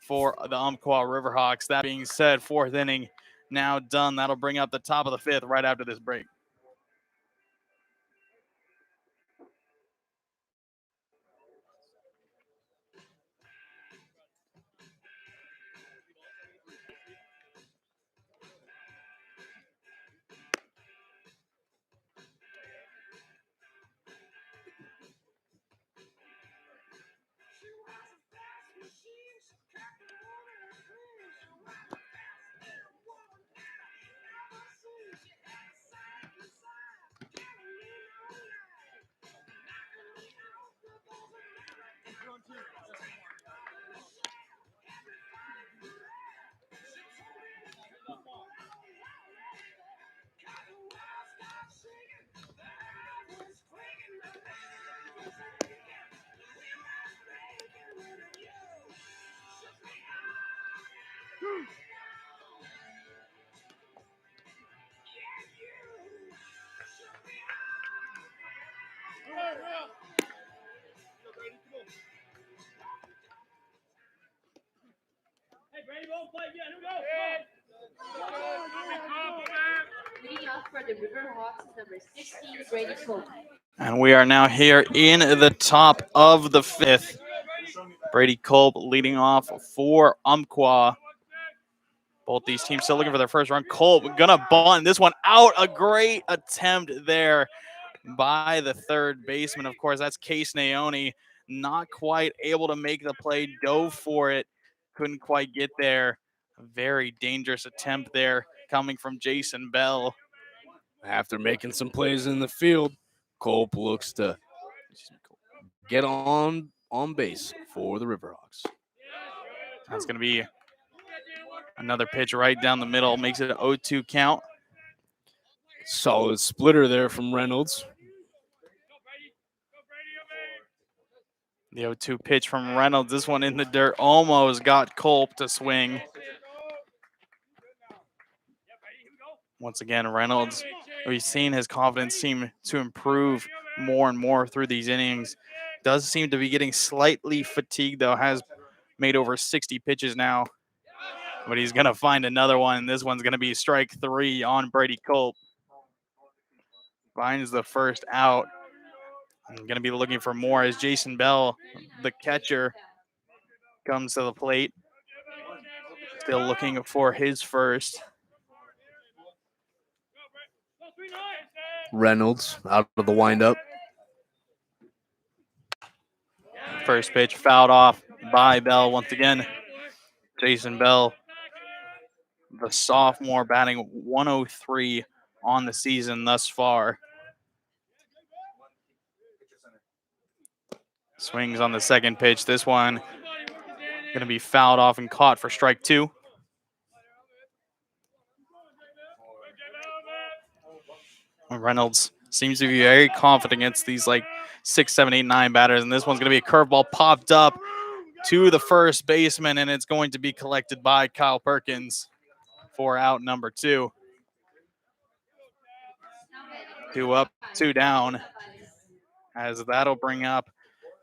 for the Umpqua RiverHawks. That being said, 4th inning now done. That'll bring up the top of the 5th right after this break. Leading off for the RiverHawks is number 16, Brady Cole. And we are now here in the top of the fifth. Brady Culp leading off for Umpqua. Both these teams still looking for their first run. Culp gonna bunt this one out. A great attempt there by the third baseman. Of course, that's Case Naoni. Not quite able to make the play. Dove for it. Couldn't quite get there. A very dangerous attempt there coming from Jason Bell. After making some plays in the field, Culp looks to get on base for the RiverHawks. That's going to be another pitch right down the middle. Makes it an 0-2 count. Solid splitter there from Reynolds. The 0-2 pitch from Reynolds. This one in the dirt almost got Culp to swing. Once again, Reynolds, we've seen his confidence seem to improve more and more through these innings. Does seem to be getting slightly fatigued, though. Has made over 60 pitches now. But he's going to find another one. This one's going to be strike 3 on Brady Culp. Finds the first out. I'm going to be looking for more as Jason Bell, the catcher, comes to the plate. Still looking for his first. Reynolds out of the windup. First pitch fouled off by Bell once again. Jason Bell, the sophomore, batting 103 on the season thus far. Swings on the second pitch. This one going to be fouled off and caught for strike 2. Reynolds seems to be very confident against these 6, 7, 8, 9 batters, and this one's going to be a curveball popped up to the first baseman, and it's going to be collected by Kyle Perkins for out number 2. 2 up, 2 down, as that'll bring up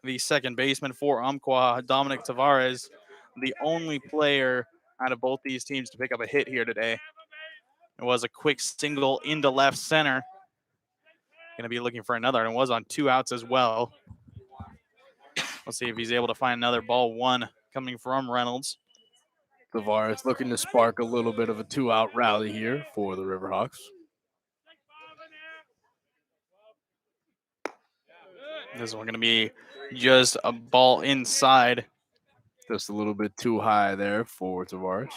the second baseman for Umpqua, Dominic Tavares, the only player out of both these teams to pick up a hit here today. It was a quick single into left center. Going to be looking for another, and it was on 2 outs as well. Let's see if he's able to find another. Ball 1 coming from Reynolds. Tavares looking to spark a little bit of a 2-out rally here for the RiverHawks. This one going to be just a ball inside. Just a little bit too high there for Tavares.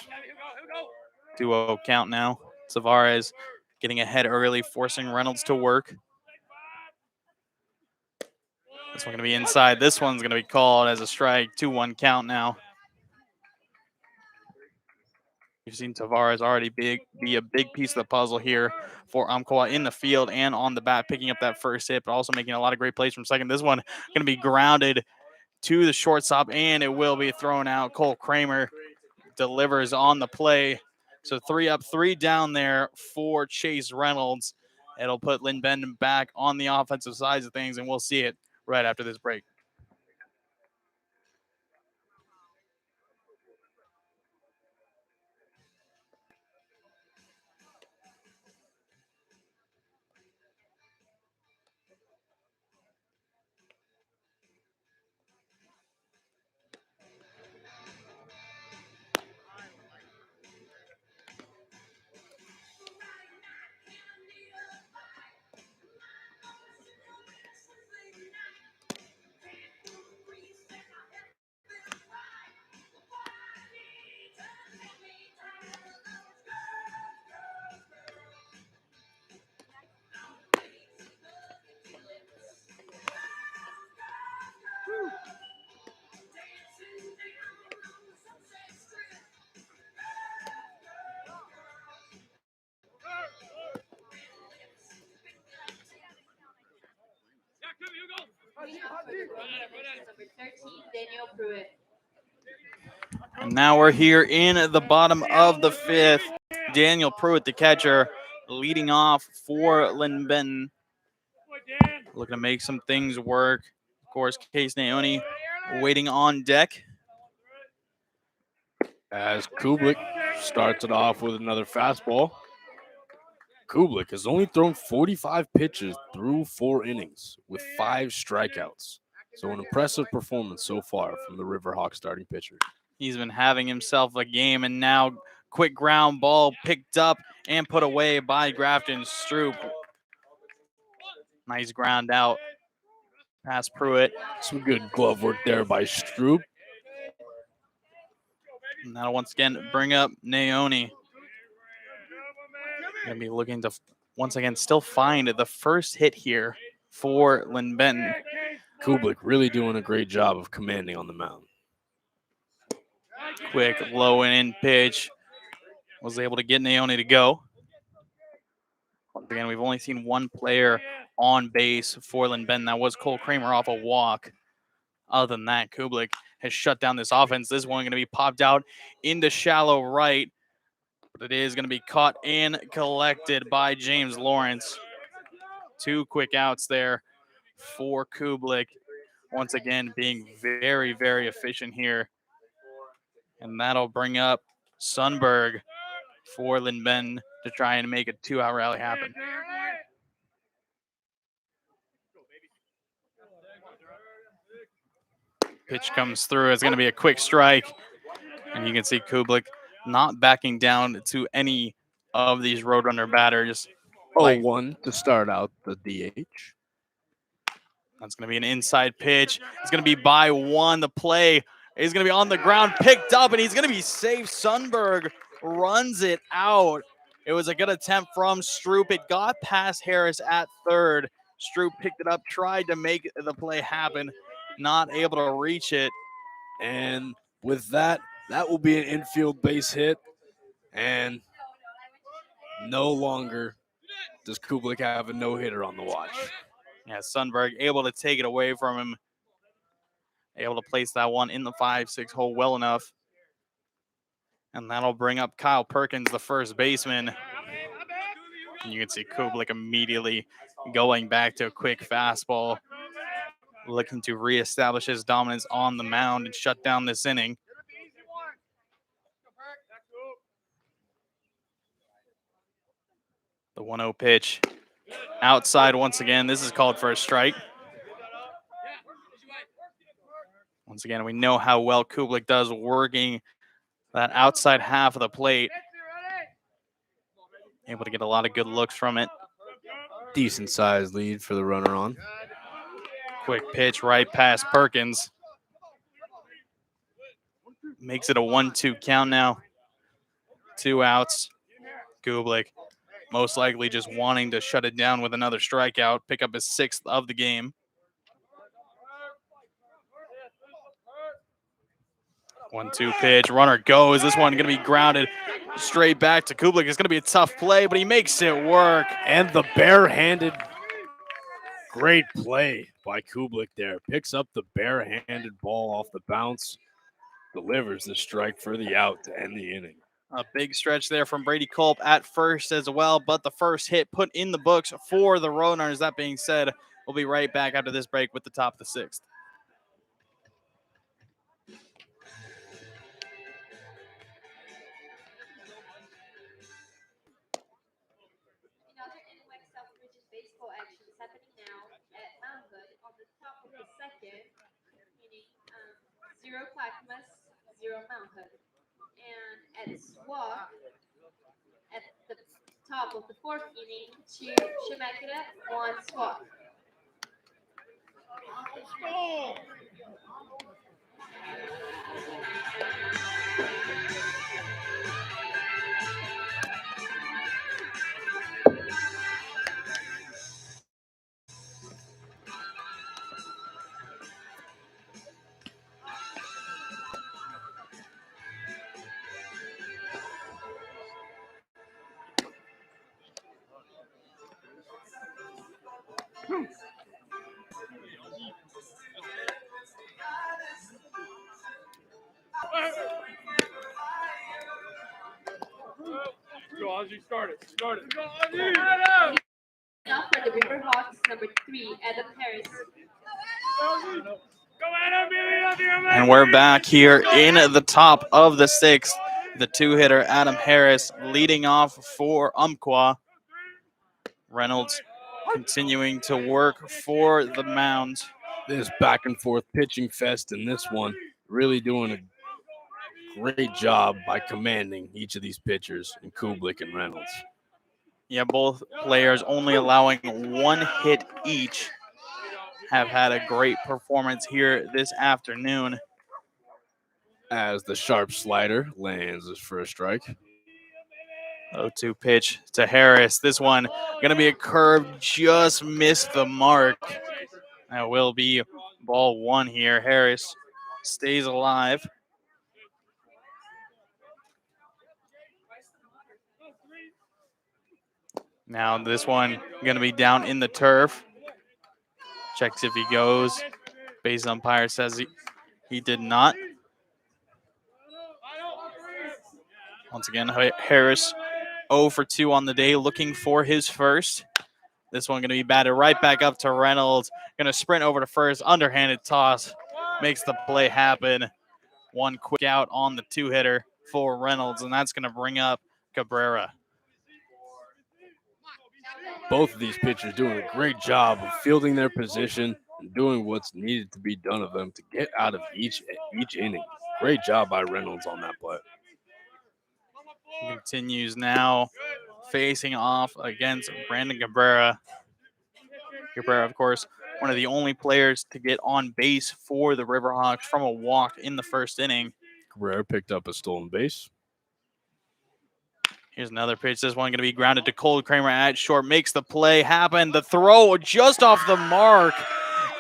2-0 count now. Tavares getting ahead early, forcing Reynolds to work. This one going to be inside. This one's going to be called as a strike. 2-1 count now. You've seen Tavares already be a big piece of the puzzle here for Umpqua in the field and on the bat, picking up that first hit, but also making a lot of great plays from second. This one going to be grounded to the shortstop, and it will be thrown out. Cole Kramer delivers on the play. So 3 up, 3 down there for Chase Reynolds. It'll put Linn-Benton back on the offensive side of things, and we'll see it right after this break. And now we're here in the bottom of the 5th. Daniel Pruitt, the catcher, leading off for Linn-Benton. Looking to make some things work. Of course, Case Naoni waiting on deck. As Kublik starts it off with another fastball. Kublik has only thrown 45 pitches through 4 innings with 5 strikeouts. So an impressive performance so far from the RiverHawks starting pitcher. He's been having himself a game, and now quick ground ball picked up and put away by Grafton Stroop. Nice ground out past Pruitt. Some good glove work there by Stroop. And that'll once again bring up Naoni. Going to be looking to once again still find the first hit here for Linn-Benton. Kublik really doing a great job of commanding on the mound. Quick low and in pitch. Was able to get Naoni to go. Once again, we've only seen one player on base for Linn-Benton. That was Cole Kramer off a walk. Other than that, Kublik has shut down this offense. This one going to be popped out into shallow right. But it is going to be caught and collected by James Lawrence. 2 quick outs there for Kublik. Once again, being very, very efficient here. And that'll bring up Sundberg for Linn-Benton to try and make a 2-out rally happen. Pitch comes through. It's going to be a quick strike. And you can see Kublik not backing down to any of these Roadrunner batters. 0-1 to start out the DH. That's going to be an inside pitch. It's going to be by 1. The play is going to be on the ground, picked up, and he's going to be safe. Sundberg runs it out. It was a good attempt from Stroop. It got past Harris at third. Stroop picked it up, tried to make the play happen, not able to reach it. And with that, that will be an infield base hit. And no longer does Kublik have a no-hitter on the watch. Yeah, Sundberg able to take it away from him. Able to place that one in the 5-6 hole well enough. And that'll bring up Kyle Perkins, the first baseman. And you can see Kublik immediately going back to a quick fastball, looking to reestablish his dominance on the mound and shut down this inning. The 1-0 pitch. Outside once again. This is called for a strike. Once again, we know how well Kublik does working that outside half of the plate. Able to get a lot of good looks from it. Decent sized lead for the runner on. Quick pitch right past Perkins. Makes it a 1-2 count now. 2 outs. Kublik most likely just wanting to shut it down with another strikeout, pick up his 6th of the game. 1-2 pitch. Runner goes. This one going to be grounded straight back to Kublik. It's going to be a tough play, but he makes it work. And the barehanded, great play by Kublik there. Picks up the barehanded ball off the bounce. Delivers the strike for the out to end the inning. A big stretch there from Brady Culp at first as well, but the first hit put in the books for the Roadrunners. That being said, we'll be right back after this break with the top of the 6th. Baseball action is happening now at Mount Hood on the top of the 2nd inning. 0 Clackamas, 0 Mount Hood. And at Swak, at the top of the 4th inning, 2 Shemakita, 1 Swak. Start it. Now for the RiverHawks, number 3, Adam Harris. And we're back here in the top of the sixth. The two-hitter, Adam Harris, leading off for Umpqua. Reynolds continuing to work for the mound. This back and forth pitching fest in this one, really doing a great job by commanding each of these pitchers in Kublik and Reynolds. Yeah, both players only allowing one hit each have had a great performance here this afternoon. As the sharp slider lands his first strike. 0-2 pitch to Harris. This one going to be a curve, just missed the mark. That will be ball one here. Harris stays alive. Now this one going to be down in the turf. Checks if he goes. Base umpire says he did not. Once again, Harris 0 for 2 on the day, looking for his first. This one going to be batted right back up to Reynolds. Going to sprint over to first. Underhanded toss makes the play happen. One quick out on the two-hitter for Reynolds, and that's going to bring up Cabrera. Both of these pitchers doing a great job of fielding their position and doing what's needed to be done of them to get out of each inning. Great job by Reynolds on that play. Continues now facing off against Brandon Cabrera. Cabrera, of course, one of the only players to get on base for the RiverHawks from a walk in the first inning. Cabrera picked up a stolen base. Here's another pitch. This one going to be grounded to Cole Kramer at short. Makes the play happen. The throw just off the mark,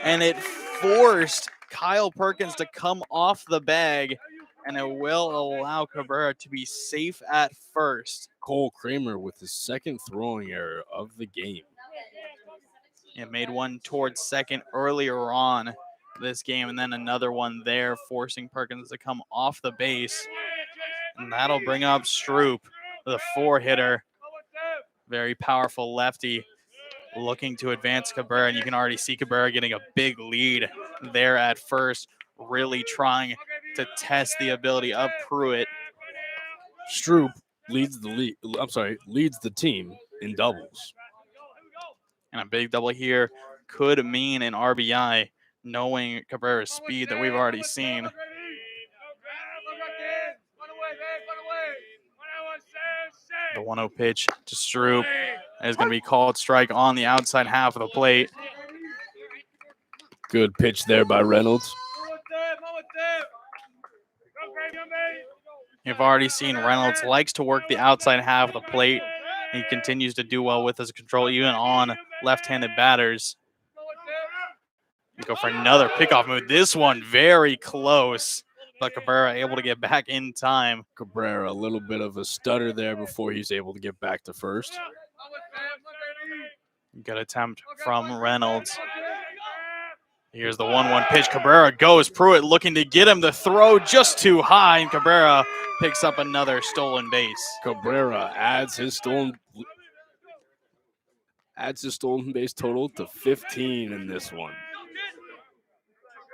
and it forced Kyle Perkins to come off the bag, and it will allow Cabrera to be safe at first. Cole Kramer with his second throwing error of the game. It made one towards second earlier on this game, and then another one there, forcing Perkins to come off the base. And that'll bring up Stroop, the four-hitter. Very powerful lefty, looking to advance Cabrera, and you can already see Cabrera getting a big lead there at first, really trying to test the ability of Pruitt. Stroop leads the team in doubles. And a big double here could mean an RBI, knowing Cabrera's speed that we've already seen. The 1-0 pitch to Stroop is going to be called strike on the outside half of the plate. Good pitch there by Reynolds. You've already seen Reynolds likes to work the outside half of the plate. He continues to do well with his control, even on left-handed batters. Go for another pickoff move. This one very close, but Cabrera able to get back in time. Cabrera, a little bit of a stutter there before he's able to get back to first. Good attempt from Reynolds. Here's the 1-1 pitch. Cabrera goes. Pruitt looking to get him. The throw just too high, and Cabrera picks up another stolen base. Cabrera adds his stolen base total to 15 in this one.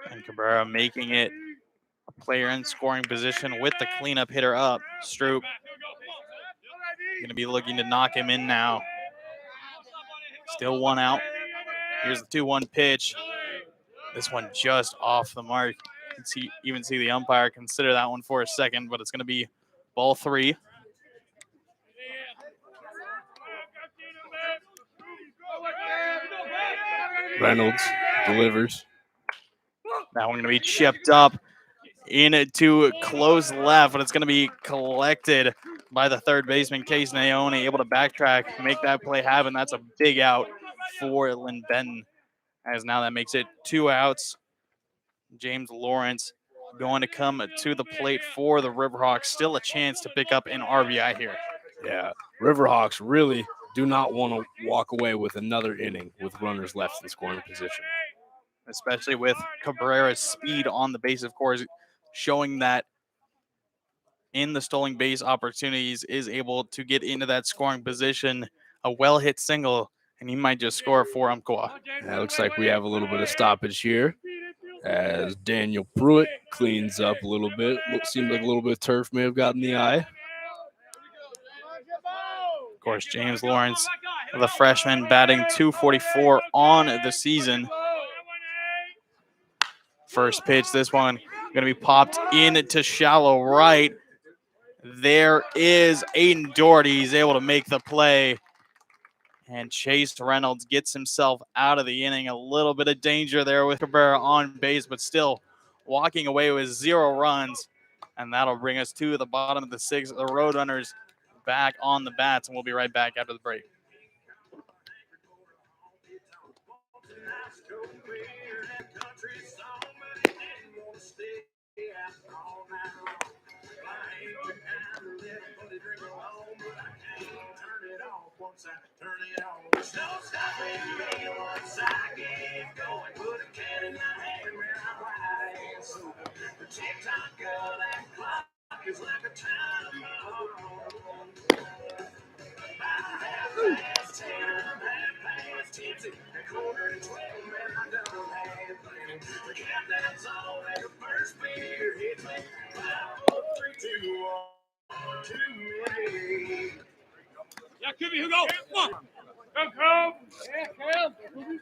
And Cabrera making it a player in scoring position with the cleanup hitter up. Stroop going to be looking to knock him in now. Still one out. Here's the 2-1 pitch. This one just off the mark. You can even see the umpire consider that one for a second, but it's going to be ball 3. Reynolds delivers. That one going to be chipped up into close left, but it's going to be collected by the third baseman, Case Naone, able to backtrack, make that play happen. That's a big out for Linn-Benton, as now that makes it 2 outs. James Lawrence going to come to the plate for the RiverHawks. Still a chance to pick up an RBI here. Yeah, RiverHawks really do not want to walk away with another inning with runners left in scoring position. Especially with Cabrera's speed on the base, of course, showing that in the stolen base opportunities is able to get into that scoring position. A well-hit single, and he might just score for Umpqua. Yeah, looks like we have a little bit of stoppage here. as Daniel Pruitt cleans up a little bit. Seems like a little bit of turf may have gotten the eye. Of course, James Lawrence, the freshman, batting .244 on the season. First pitch, this one going to be popped into shallow right. There is Aiden Doherty. He's able to make the play. And Chase Reynolds gets himself out of the inning. A little bit of danger there with Cabrera on base, but still walking away with 0 runs. And that'll bring us to the bottom of the 6th. The Roadrunners back on the bats, and we'll be right back after the break.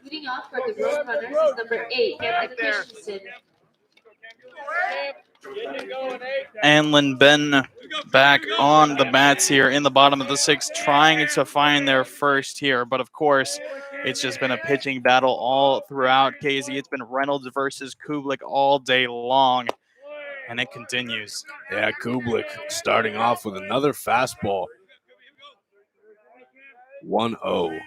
Leading off for the Roadrunners is number 8, Cameron Christensen. And Linn-Benton back on the bats here in the bottom of the 6th, trying to find their first here. But of course, it's just been a pitching battle all throughout, Casey. It's been Reynolds versus Kublik all day long, and it continues. Yeah, Kublik starting off with another fastball. 1-0.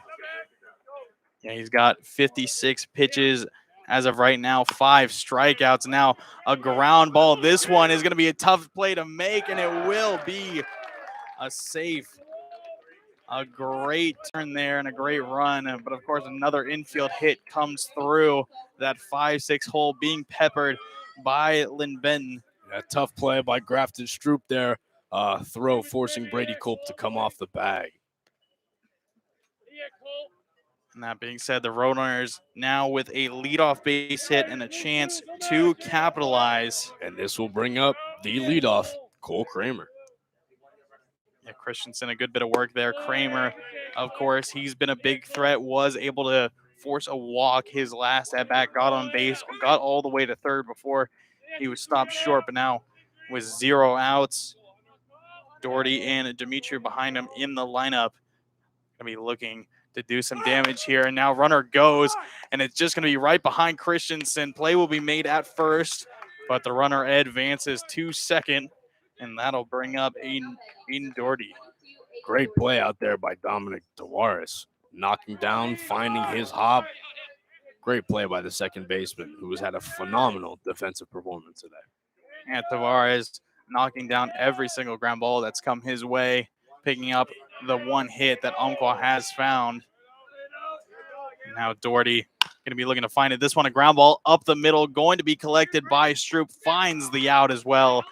Yeah, he's got 56 pitches as of right now, 5 strikeouts. Now a ground ball. This one is going to be a tough play to make, and it will be a safe. A great turn there and a great run. But, of course, another infield hit comes through that 5-6 hole, being peppered by Linn-Benton. A tough play by Grafton Stroop there. Throw forcing Brady Culp to come off the bag. And that being said, the Roadrunners now with a leadoff base hit and a chance to capitalize. And this will bring up the leadoff, Cole Kramer. Yeah, Christensen, a good bit of work there. Kramer, of course, he's been a big threat, was able to force a walk his last at-bat, got on base, got all the way to third before he was stopped short, but now with 0 outs, Doherty and Dimitri behind him in the lineup. Going to be looking to do some damage here. And now runner goes, and it's just going to be right behind Christensen. Play will be made at first, but the runner advances to second, and that'll bring up Aiden Doherty. Great play out there by Dominic Tavares. Knocking down, finding his hop. Great play by the second baseman, who has had a phenomenal defensive performance today. And Tavares knocking down every single ground ball that's come his way, picking up the one hit that Umpqua has found. Now Doherty going to be looking to find it. This one, a ground ball up the middle, going to be collected by Stroop, finds the out as well.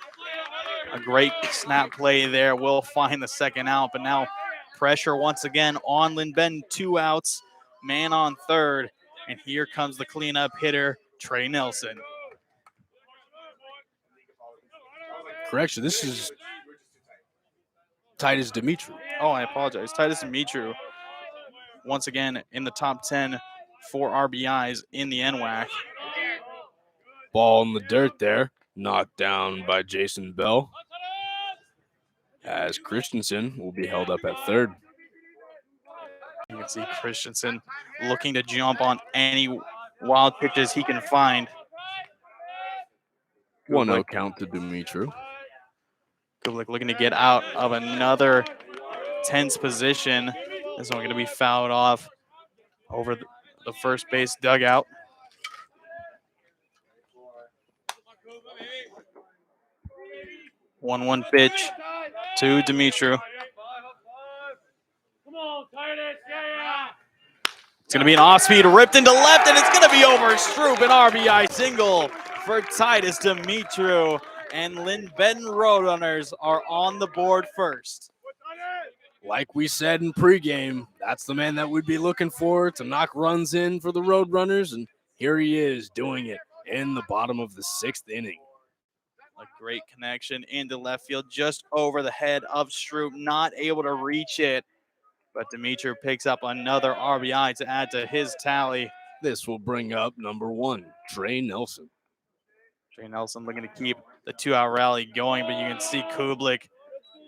A great snap play there will find the second out, but now pressure once again on Linn-Benton. 2 outs, man on third, and here comes the cleanup hitter, Trey Nelson. Correction, this is Titus Dimitri. Oh, I apologize. Titus Dimitri, once again in the top 10 for RBIs in the NWAC. Ball in the dirt there, knocked down by Jason Bell. As Christensen will be held up at third. You can see Christensen looking to jump on any wild pitches he can find. 1-0 count to Dimitri. Kublik looking to get out of another tense position. This one going to be fouled off over the first base dugout. One pitch to Dimitri. It's going to be an off-speed, ripped into left, and it's going to be over. Stroop, an RBI single for Titus Dimitri. And Linn-Benton Roadrunners are on the board first. Like we said in pregame, that's the man that we'd be looking for to knock runs in for the Roadrunners, and here he is doing it. in the bottom of the 6th inning. A great connection into left field, just over the head of Stroop, not able to reach it. But Dimitri picks up another RBI to add to his tally. This will bring up number 1, Trey Nelson. Trey Nelson looking to keep the 2-out rally going, but you can see Kublik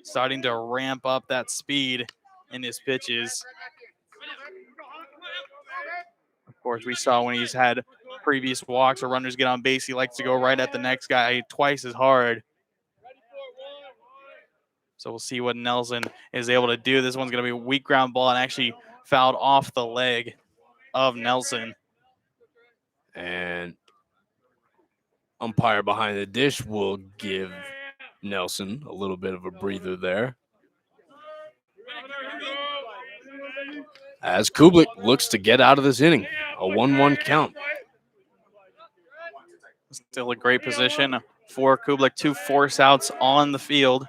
starting to ramp up that speed in his pitches. Of course, we saw when he's had previous walks or runners get on base, he likes to go right at the next guy twice as hard. So we'll see what Nelson is able to do. This one's going to be a weak ground ball and actually fouled off the leg of Nelson. And umpire behind the dish will give Nelson a little bit of a breather there. As Kublik looks to get out of this inning, a 1-1 count. Still a great position for Kublik. 2 force outs on the field.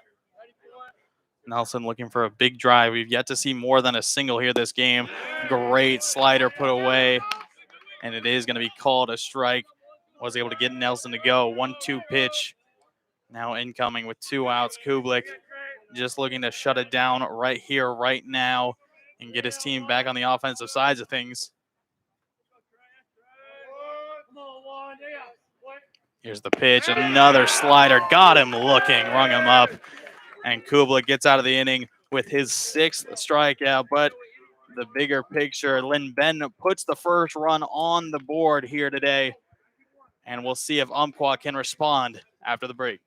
Nelson looking for a big drive. We've yet to see more than a single here this game. Great slider put away, and it is going to be called a strike. Was able to get Nelson to go. 1-2 pitch. Now incoming with 2 outs. Kublik just looking to shut it down right here, right now, and get his team back on the offensive sides of things. Here's the pitch. Another slider. Got him looking. Rung him up. And Kublik gets out of the inning with his 6th strikeout. But the bigger picture, Linn-Benton puts the first run on the board here today. And we'll see if Umpqua can respond after the break.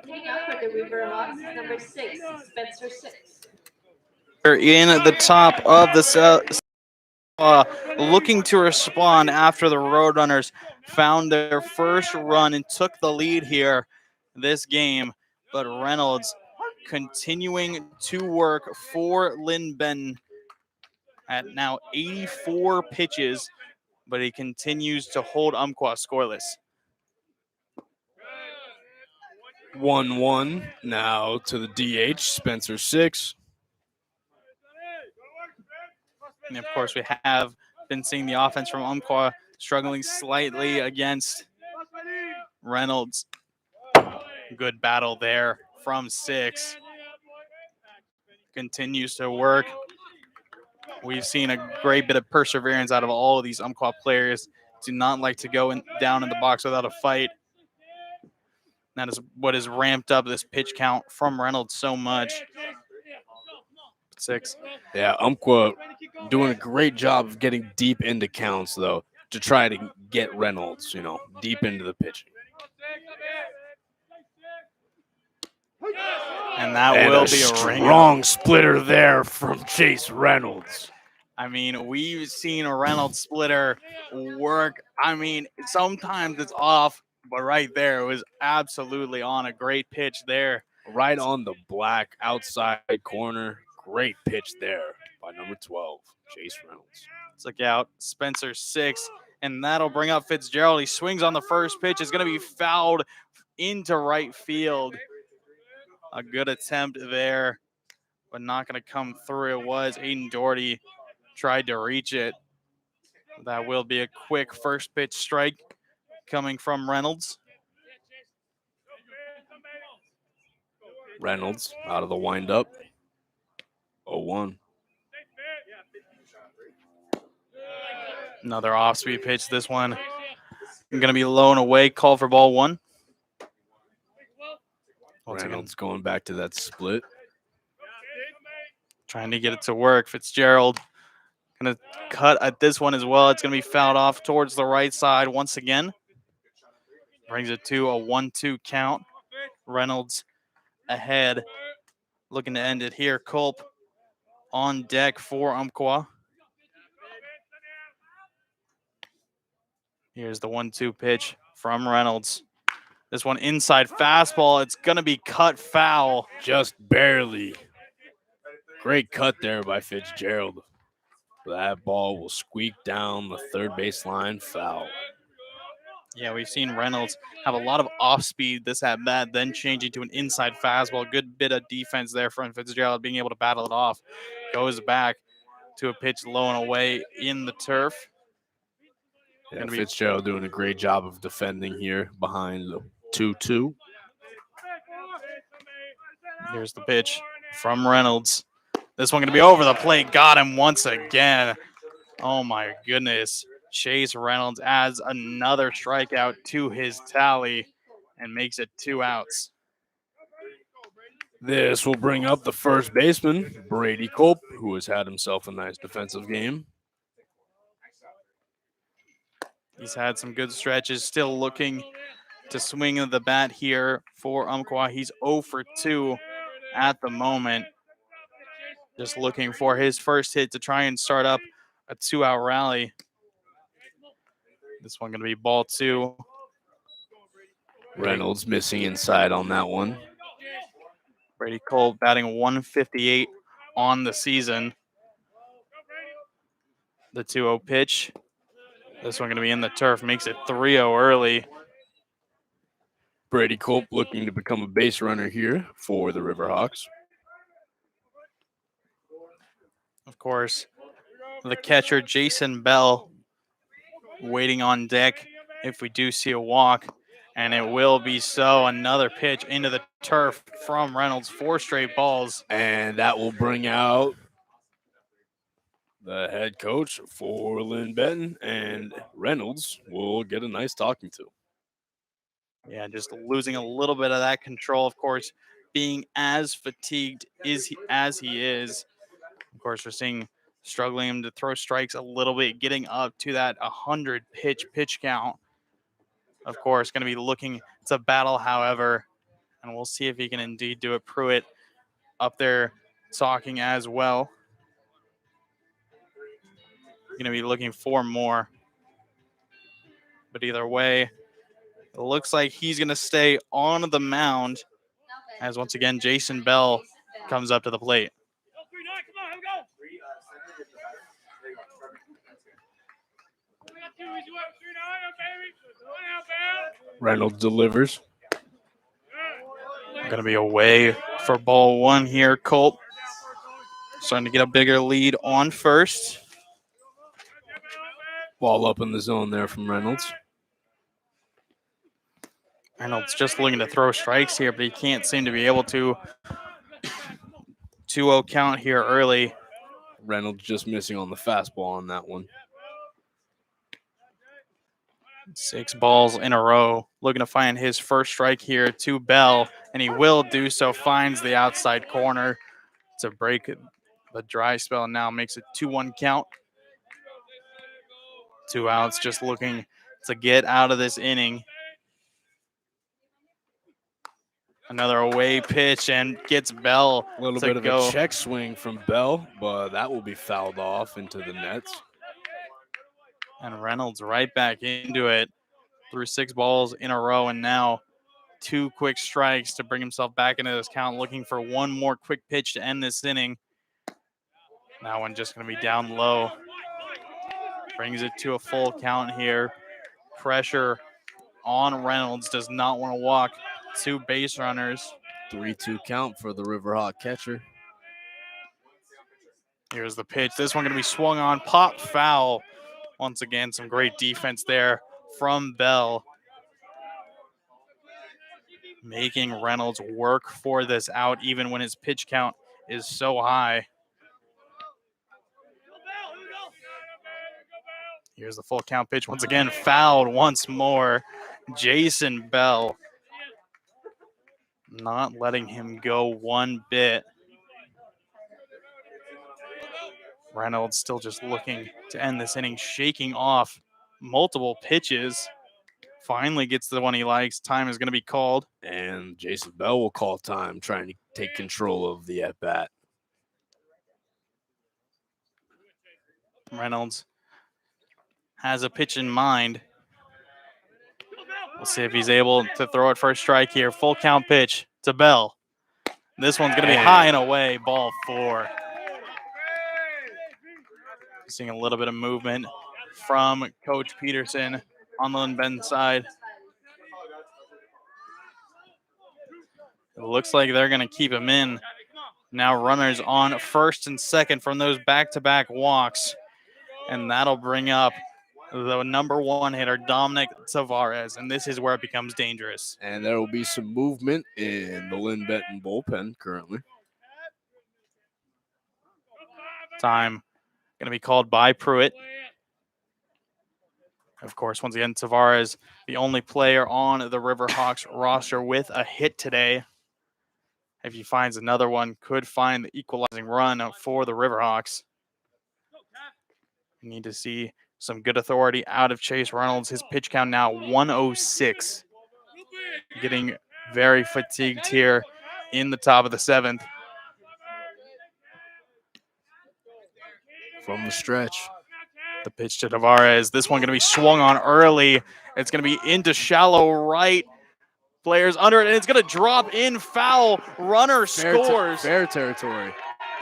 Hitting up for the RiverHawks is number 6, Spencer 6. In the top of the looking to respond after the Roadrunners found their first run and took the lead here this game. But Reynolds continuing to work for Linn-Benton at now 84 pitches, but he continues to hold Umpqua scoreless. 1-1 now to the DH, Spencer 6. And of course, we have been seeing the offense from Umpqua struggling slightly against Reynolds. Good battle there from 6. Continues to work. We've seen a great bit of perseverance out of all of these Umpqua players. Do not like to go down in the box without a fight. That is what has ramped up this pitch count from Reynolds so much. 6. Yeah, Umpqua doing a great job of getting deep into counts, though, to try to get Reynolds, deep into the pitching. And that will be a strong splitter there from Chase Reynolds. I mean, we've seen a Reynolds splitter work. I mean, sometimes it's off, but right there it was absolutely on. A great pitch there. Right on the black outside corner. Great pitch there by number 12, Chase Reynolds. Let's look out. Spencer 6, and that'll bring up Fitzgerald. He swings on the first pitch. It's going to be fouled into right field. A good attempt there, but not going to come through. It was Aiden Doherty tried to reach it. That will be a quick first pitch strike coming from Reynolds. Reynolds out of the windup. 0-1. Another off-speed pitch. This one going to be low and away. Call for ball one. Once again, Reynolds going back to that split. trying to get it to work. Fitzgerald going to cut at this one as well. It's going to be fouled off towards the right side once again. Brings it to a 1-2 count. Reynolds ahead, looking to end it here. Culp on deck for Umpqua. Here's the 1-2 pitch from Reynolds. This one inside fastball. It's going to be cut foul. Just barely. Great cut there by Fitzgerald. That ball will squeak down the third baseline, foul. Yeah, we've seen Reynolds have a lot of off speed this at bat, then changing to an inside fastball. Good bit of defense there from Fitzgerald, being able to battle it off. Goes back to a pitch low and away in the turf. Yeah, Fitzgerald doing a great job of defending here behind the 2-2. Here's the pitch from Reynolds. This one going to be over the plate. Got him once again. Oh, my goodness. Chase Reynolds adds another strikeout to his tally and makes it 2 outs. This will bring up the first baseman, Brady Culp, who has had himself a nice defensive game. He's had some good stretches, still looking to swing the bat here for Umpqua. He's 0 for 2 at the moment. Just looking for his first hit to try and start up a 2-out rally. This one going to be ball 2. Reynolds missing inside on that one. Brady Culp batting 158 on the season. The 2-0 pitch. This one going to be in the turf. Makes it 3-0 early. Brady Culp looking to become a base runner here for the RiverHawks. Of course, the catcher, Jason Bell, waiting on deck if we do see a walk, and it will be so. Another pitch into the turf from Reynolds, 4 straight balls. And that will bring out the head coach for Linn-Benton, and Reynolds will get a nice talking to. Yeah, just losing a little bit of that control, of course, being as fatigued as he is. Of course, we're seeing struggling him to throw strikes a little bit, getting up to that 100 pitch count. Of course, going to be looking to battle, however, and we'll see if he can indeed do it. Pruitt up there talking as well. Going to be looking for more. But either way, it looks like he's going to stay on the mound as once again Jason Bell comes up to the plate. Reynolds delivers. Going to be away for ball 1 here. Culp starting to get a bigger lead on first. Ball up in the zone there from Reynolds. Reynolds just looking to throw strikes here, but he can't seem to be able to. 2-0 count here early. Reynolds just missing on the fastball on that one. 6 balls in a row. Looking to find his first strike here to Bell, and he will do so. Finds the outside corner to break the dry spell, and now makes it 2-1 count. 2 outs, just looking to get out of this inning. Another away pitch and gets Bell A little bit of a check swing from Bell, but that will be fouled off into the nets. And Reynolds right back into it through 6 balls in a row, and now 2 quick strikes to bring himself back into this count, looking for one more quick pitch to end this inning. That one just going to be down low. Brings it to a full count here. Pressure on Reynolds, does not want to walk 2 base runners. 3-2 count for the RiverHawk catcher. Here's the pitch. This one going to be swung on. Pop foul. Once again, some great defense there from Bell. Making Reynolds work for this out even when his pitch count is so high. Here's the full count pitch. Once again, fouled once more. Jason Bell not letting him go one bit. Reynolds still just looking to end this inning, shaking off multiple pitches. Finally gets the one he likes. Time is going to be called. And Jason Bell will call time, trying to take control of the at-bat. Reynolds has a pitch in mind. We'll see if he's able to throw it for a strike here. Full count pitch to Bell. This one's going to be high and away. Ball 4. Seeing a little bit of movement from Coach Peterson on the Linn-Benton side. It looks like they're going to keep him in. Now runners on first and second from those back-to-back walks. And that'll bring up the number 1 hitter, Dominic Tavares. And this is where it becomes dangerous. And there will be some movement in the Linn-Benton bullpen currently. Time going to be called by Pruitt. Of course, once again, Tavares, the only player on the RiverHawks roster with a hit today. If he finds another one, could find the equalizing run for the RiverHawks. We need to see some good authority out of Chase Reynolds. His pitch count now 106. Getting very fatigued here in the top of the 7th. From the stretch. The pitch to Tavares. This one going to be swung on early. It's going to be into shallow right. Players under it, and it's going to drop in foul. Runner scores. Fair territory.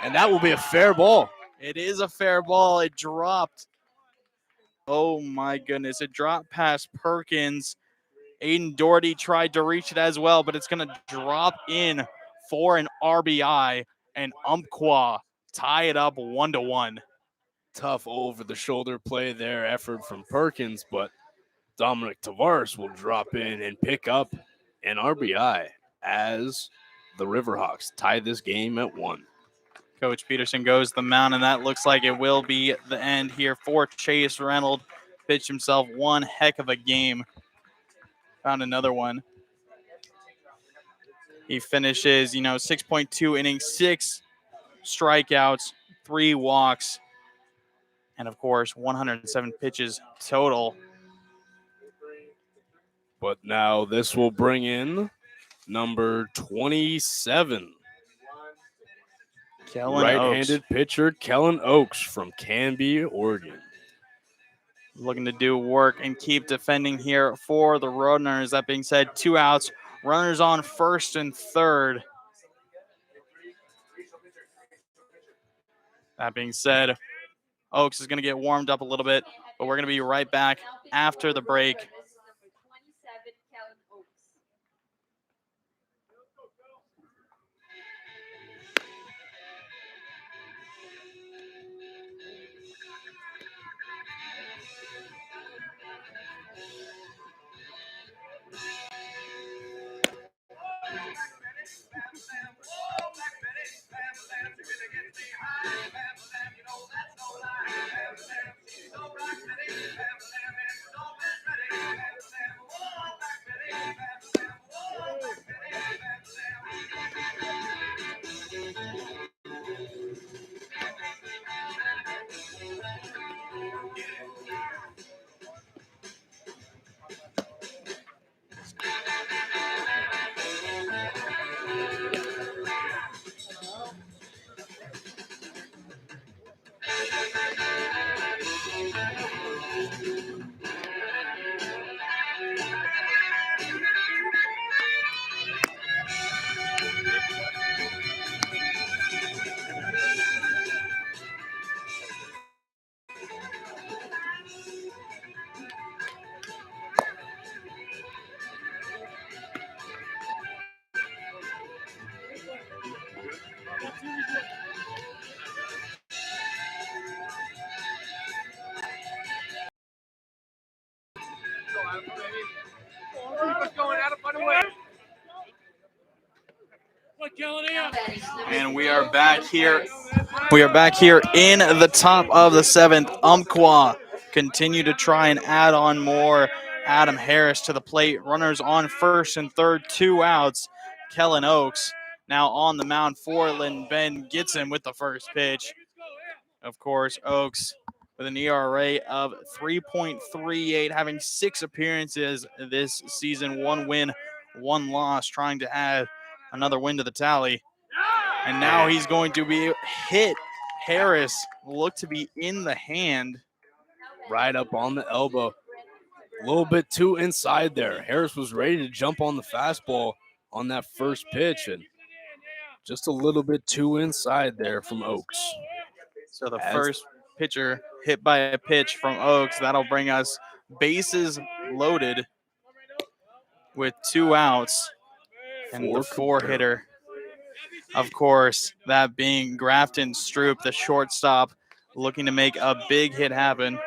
And that will be a fair ball. It is a fair ball. It dropped. Oh, my goodness. It dropped past Perkins. Aiden Doherty tried to reach it as well, but it's going to drop in for an RBI, and Umpqua tie it up 1-1. Tough over-the-shoulder play there, effort from Perkins, but Dominic Tavares will drop in and pick up an RBI as the RiverHawks tie this game at 1. Coach Peterson goes to the mound, and that looks like it will be the end here for Chase Reynolds. Pitched himself one heck of a game. Found another one. He finishes, 6.2 innings, 6 strikeouts, 3 walks, and, of course, 107 pitches total. But now this will bring in number 27. Right-handed pitcher Kellen Oakes from Canby, Oregon. Looking to do work and keep defending here for the Roadrunners. That being said, 2 outs. Runners on first and third. That being said, Oakes is going to get warmed up a little bit, but we're going to be right back after the break. And we are back here. We are back here in the top of the 7th. Umpqua continue to try and add on more. Adam Harris to the plate. Runners on first and third, 2 outs. Kellen Oaks now on the mound for Linn-Benton. Gets him with the first pitch. Of course, Oaks with an ERA of 3.38, having 6 appearances this season, 1 win, 1 loss, trying to add another win to the tally. And now he's going to be hit. Harris looked to be in the hand. Right up on the elbow. A little bit too inside there. Harris was ready to jump on the fastball on that first pitch, and just a little bit too inside there from Oaks. So the first pitcher hit by a pitch from Oaks. That'll bring us bases loaded with 2 outs. And the 4-hitter, of course, that being Grafton Stroop, the shortstop, looking to make a big hit happen.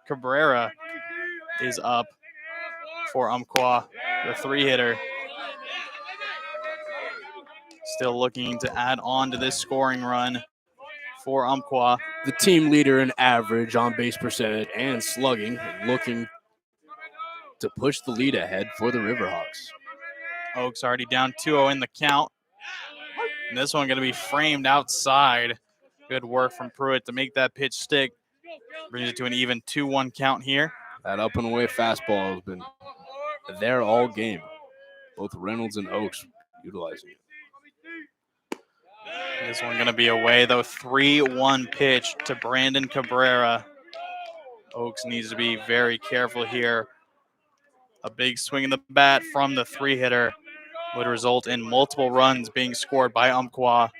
Cabrera is up for Umpqua, the 3-hitter. Still looking to add on to this scoring run for Umpqua. The team leader in average, on base percentage, and slugging, looking to push the lead ahead for the RiverHawks. Oaks already down 2-0 in the count. And this one going to be framed outside. Good work from Pruitt to make that pitch stick. Brings it to an even 2-1 count here. That up and away fastball has been there all game. Both Reynolds and Oaks utilizing it. This one going to be away, though. 3-1 pitch to Brandon Cabrera. Oaks needs to be very careful here. A big swing in the bat from the 3-hitter would result in multiple runs being scored by Umpqua.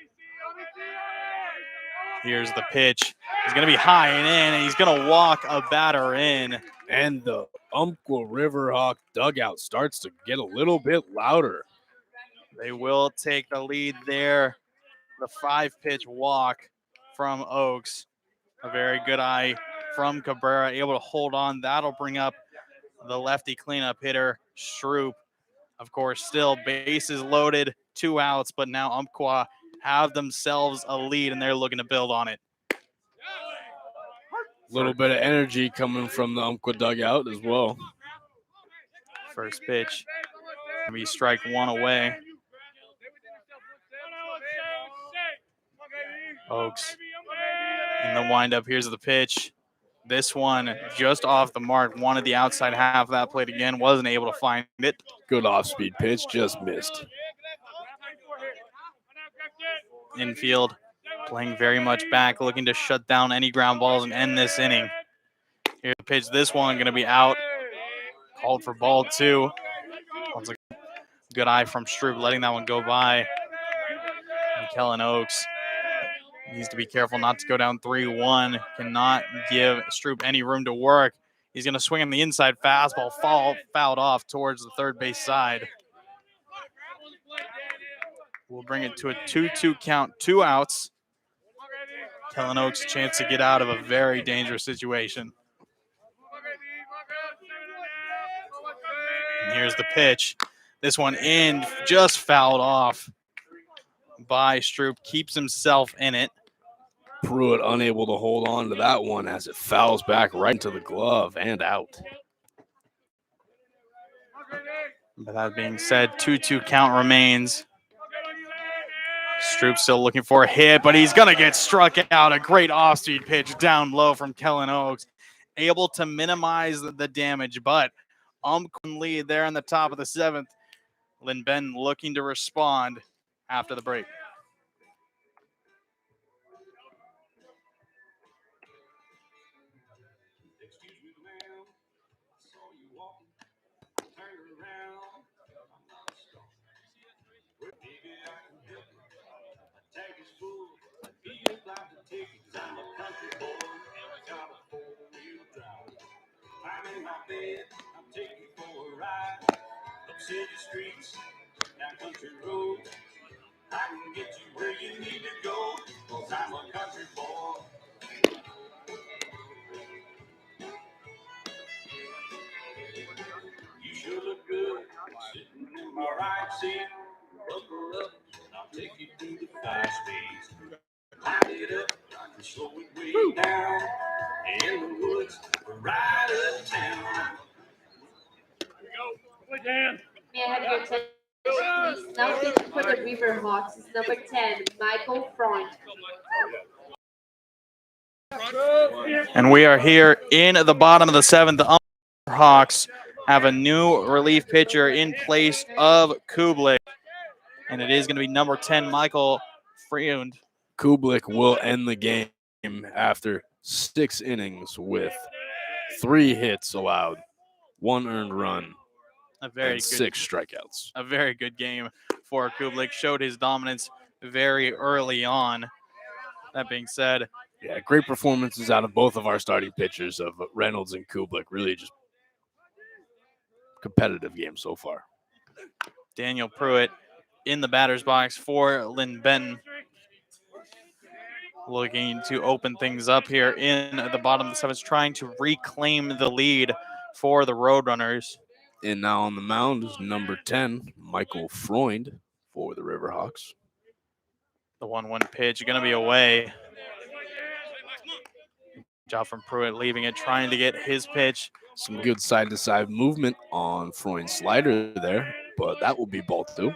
Here's the pitch. He's going to be high and in, and he's going to walk a batter in. And the Umpqua RiverHawk dugout starts to get a little bit louder. They will take the lead there. The 5-pitch walk from Oaks. A very good eye from Cabrera, able to hold on. That'll bring up the lefty cleanup hitter, Stroop. Of course, still bases loaded, 2 outs, but now Umpqua have themselves a lead, and they're looking to build on it. A little bit of energy coming from the Umpqua dugout as well. First pitch. We strike 1 away. Oaks in the windup. Here's the pitch. This one just off the mark. Wanted the outside half of that plate again. Wasn't able to find it. Good off-speed pitch. Just missed. Infield playing very much back. Looking to shut down any ground balls and end this inning. Here's the pitch. This one going to be out. Called for ball 2. Once again, good eye from Stroop letting that one go by. And Kellen Oaks needs to be careful not to go down 3-1. Cannot give Stroop any room to work. He's going to swing on the inside fastball, fouled off towards the third base side. We'll bring it to a 2-2 count, 2 outs. Kellen Oaks a chance to get out of a very dangerous situation. And here's the pitch. This one in, just fouled off by Stroop. Keeps himself in it. Pruitt unable to hold on to that one as it fouls back right into the glove and out. But that being said, 2-2 count remains. Stroop still looking for a hit, but he's going to get struck out. A great off-speed pitch down low from Kellen Oaks. Able to minimize the damage, but Umpqua lead there in the top of the 7th. Linn-Benton looking to respond after the break. I'm in my bed, I'm taking for a ride. Up city streets, down country roads. I can get you where you need to go, 'cause I'm a country boy. You sure look good, sitting in my right seat. Buckle up, I'll take take you through the fire space. Light it up and slow it way down. In the woods, right uptown. May I have your attention, please? Now pitching for the RiverHawks is number 10, Michael Freund. And we are here in the bottom of the 7th. The Hawks have a new relief pitcher in place of Kublik. And it is going to be number 10, Michael Freund. Kublik will end the game after 6 innings with 3 hits allowed, 1 earned run, and 6 strikeouts. A very good game for Kublik. Showed his dominance very early on. That being said, yeah, great performances out of both of our starting pitchers of Reynolds and Kublik. Really just competitive game so far. Daniel Pruitt in the batter's box for Linn-Benton. Looking to open things up here in the bottom of the 7th, trying to reclaim the lead for the Roadrunners. And now on the mound is number 10, Michael Freund for the RiverHawks. The 1-1 pitch going to be away. Job from Pruitt, leaving it, trying to get his pitch. Some good side-to-side movement on Freund's slider there, but that will be ball 2.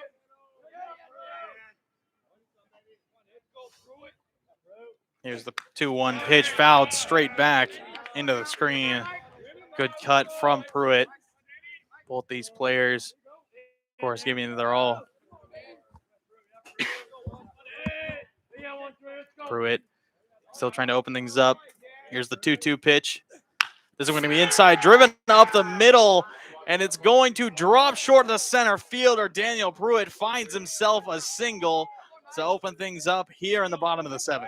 Here's the 2-1 pitch, fouled straight back into the screen. Good cut from Pruitt. Both these players, of course, giving it their all. Pruitt still trying to open things up. Here's the 2-2 pitch. This is going to be inside, driven up the middle, and it's going to drop short in the center fielder. Daniel Pruitt finds himself a single to open things up here in the bottom of the 7th.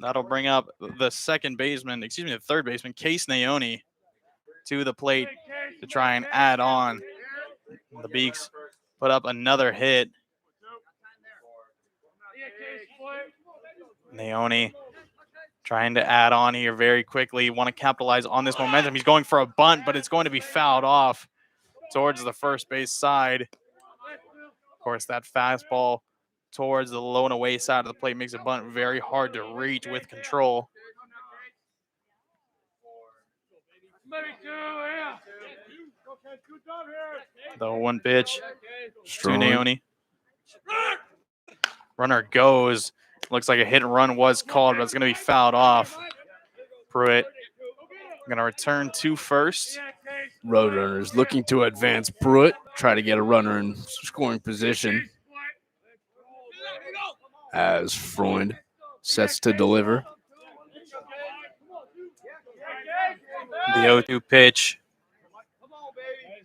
That'll bring up the third baseman, Case Naoni, to the plate to try and add on. The Beaks put up another hit. Naoni trying to add on here very quickly. Want to capitalize on this momentum. He's going for a bunt, but it's going to be fouled off towards the first base side. Of course, that fastball towards the low and away side of the plate makes a bunt very hard to reach with control. The 1 pitch to Naoni. Runner goes. Looks like a hit and run was called, but it's going to be fouled off. Pruitt going to return to first. Roadrunners looking to advance Pruitt, try to get a runner in scoring position as Freund sets to deliver. The 0-2 pitch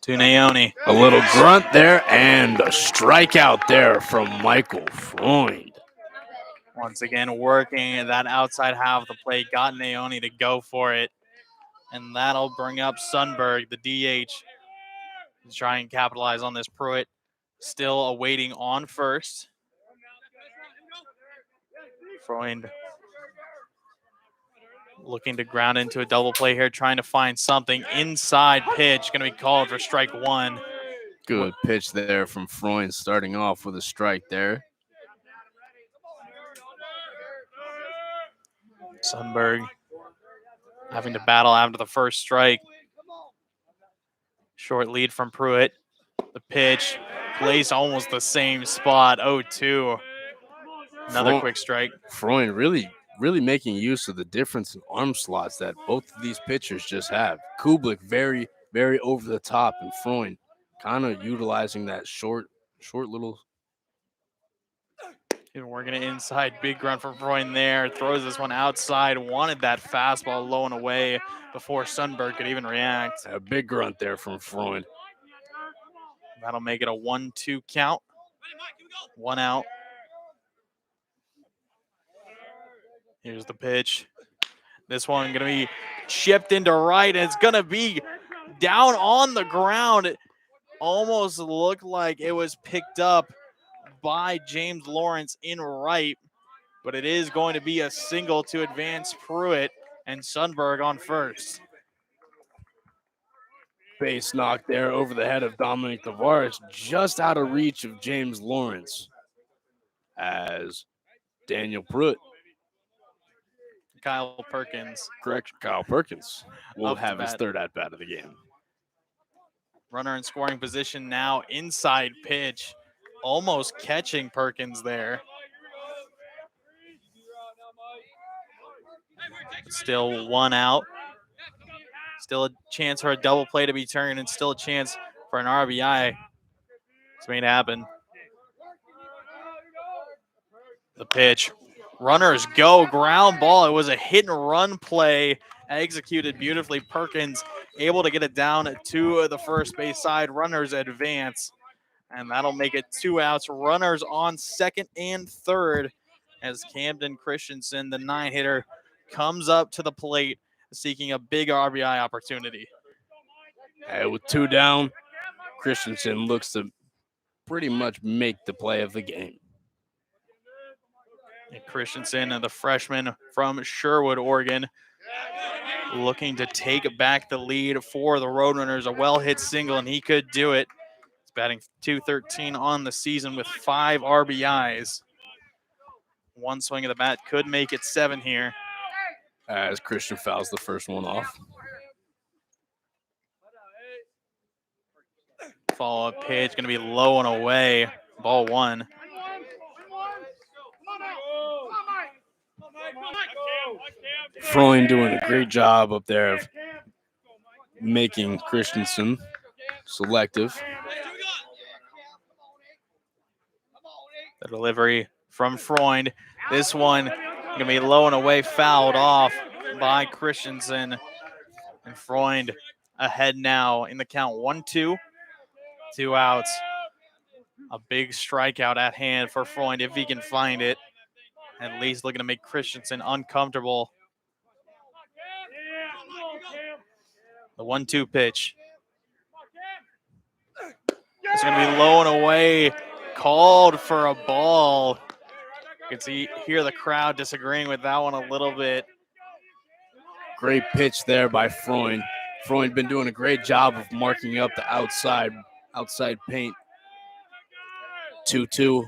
to Naoni. A little grunt there and a strikeout there from Michael Freund. Once again, working that outside half of the plate, got Naoni to go for it. And that'll bring up Sundberg, the DH, to try and capitalize on this. Pruitt still awaiting on first. Freund looking to ground into a double play here, trying to find something. Inside pitch, going to be called for strike 1. Good pitch there from Freund, starting off with a strike there. Sundberg having to battle after the first strike. Short lead from Pruitt. The pitch placed almost the same spot. 0-2. Another quick strike. Freund really making use of the difference in arm slots that both of these pitchers just have. Kublik very, very over the top, and Freund kind of utilizing that short little. Working it inside. Big grunt from Freund there. Throws this one outside. Wanted that fastball low and away before Sundberg could even react. A big grunt there from Freund. That'll make it a 1-2 count. 1 out. Here's the pitch. This one going to be chipped into right, and it's going to be down on the ground. It almost looked like it was picked up by James Lawrence in right, but it is going to be a single to advance Pruitt and Sundberg on first. Base knock there over the head of Dominic Tavares, just out of reach of James Lawrence, as Daniel Pruitt, Kyle Perkins. correction, Kyle Perkins, will Up to have his bat. third at-bat of the game. Runner in scoring position now, inside pitch. Almost catching Perkins there. Still one out. Still a chance for a double play to be turned, and still a chance for an RBI. This may happen. The pitch. Runners go. Ground ball. It was a hit and run play executed beautifully. Perkins able to get it down to the first base side. Runners advance, and that'll make it 2 outs. Runners on second and third as Camden Christensen, the 9-hitter, comes up to the plate seeking a big RBI opportunity. With 2 down, Christensen looks to pretty much make the play of the game. And Christensen, the freshman from Sherwood, Oregon, looking to take back the lead for the Roadrunners. A well-hit single, and he could do it. He's batting .213 on the season with 5 RBIs. One swing of the bat could make it 7 here. As Christian fouls the first one off. Follow-up pitch, going to be low and away. Ball 1. Freund doing a great job up there of making Christensen selective. The delivery from Freund. This one going to be low and away, fouled off by Christensen. And Freund ahead now in the count. 1-2. 2 outs. A big strikeout at hand for Freund if he can find it. At least looking to make Christensen uncomfortable. The 1-2 pitch. It's going to be low and away. Called for a ball. You can hear the crowd disagreeing with that one a little bit. Great pitch there by Freund. Freund been doing a great job of marking up the outside paint. 2-2.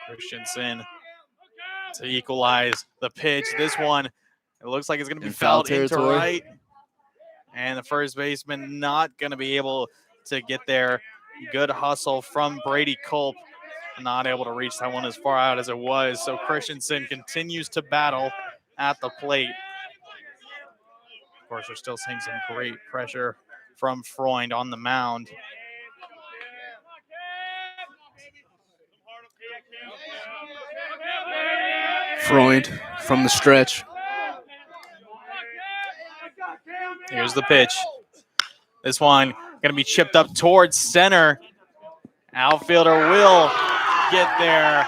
Christensen to equalize the pitch. This one, it looks like it's going to be In foul fouled into territory. right. And the first baseman not going to be able to get there. Good hustle from Brady Culp. Not able to reach that one as far out as it was. So Christensen continues to battle at the plate. Of course, we're still seeing some great pressure from Freund on the mound. Freund from the stretch. Here's the pitch. This one going to be chipped up towards center. Outfielder will get there.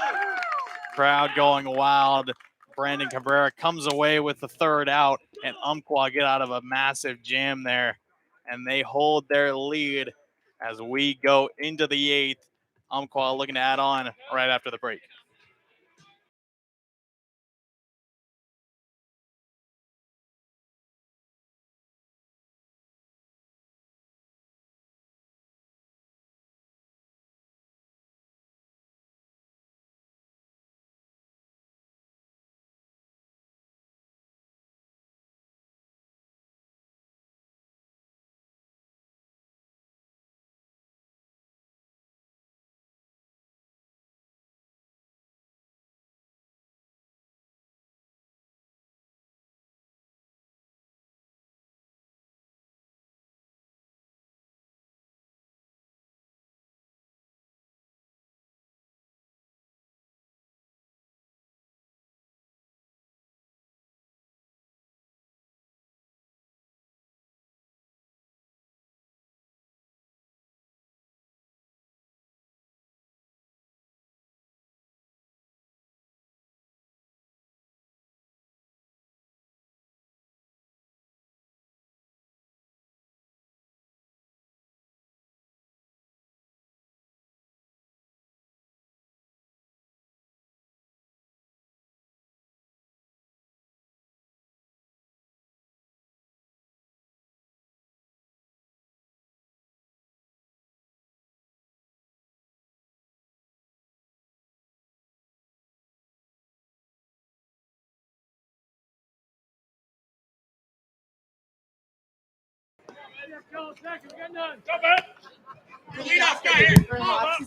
Crowd going wild. Brandon Cabrera comes away with the third out, and Umpqua get out of a massive jam there, and they hold their lead as we go into the 8th. Umpqua looking to add on right after the break.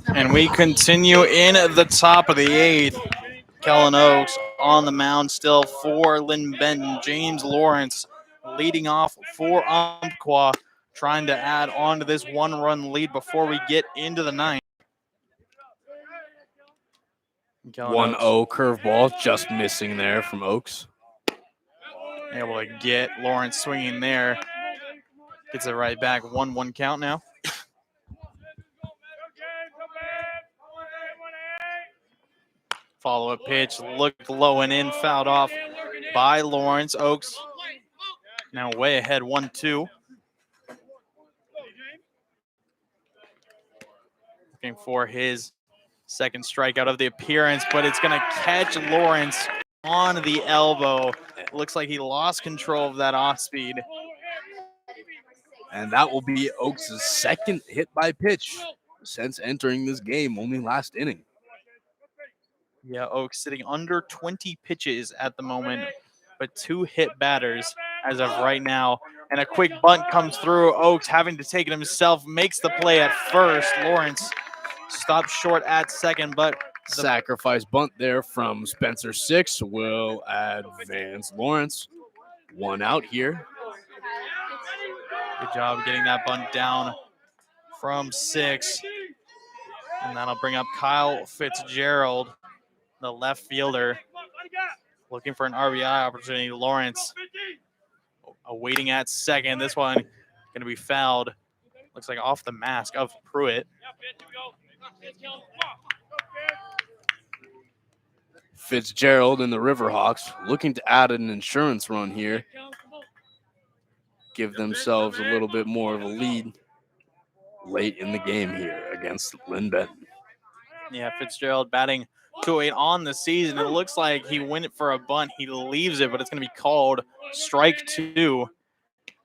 And we continue in the top of the 8th. Kellen Oaks on the mound still for Linn-Benton. James Lawrence leading off for Umpqua, trying to add on to this 1-run lead before we get into the 9th. 1-0 curveball, just missing there from Oaks. Able to get Lawrence swinging there. Gets it right back. 1-1 count now. Follow-up pitch, looked low and in, fouled off by Lawrence. Oaks now way ahead, 1-2. Looking for his second strikeout of the appearance, but it's going to catch Lawrence on the elbow. Looks like he lost control of that off-speed. And that will be Oaks' second hit by pitch since entering this game, only last inning. Yeah, Oaks sitting under 20 pitches at the moment, but 2 hit batters as of right now. And a quick bunt comes through. Oaks having to take it himself, makes the play at first. Lawrence stops short at second, but sacrifice bunt there from Spencer 6 will advance Lawrence. 1 out here. Good job getting that bunt down from 6. And that'll bring up Kyle Fitzgerald, the left fielder, looking for an RBI opportunity. Lawrence awaiting at second. This one going to be fouled. Looks like off the mask of Pruitt. Fitzgerald and the RiverHawks looking to add an insurance run here. Give themselves a little bit more of a lead late in the game here against Linn-Benton. Yeah, Fitzgerald batting 208 on the season. It looks like he went for a bunt. He leaves it, but it's going to be called strike 2.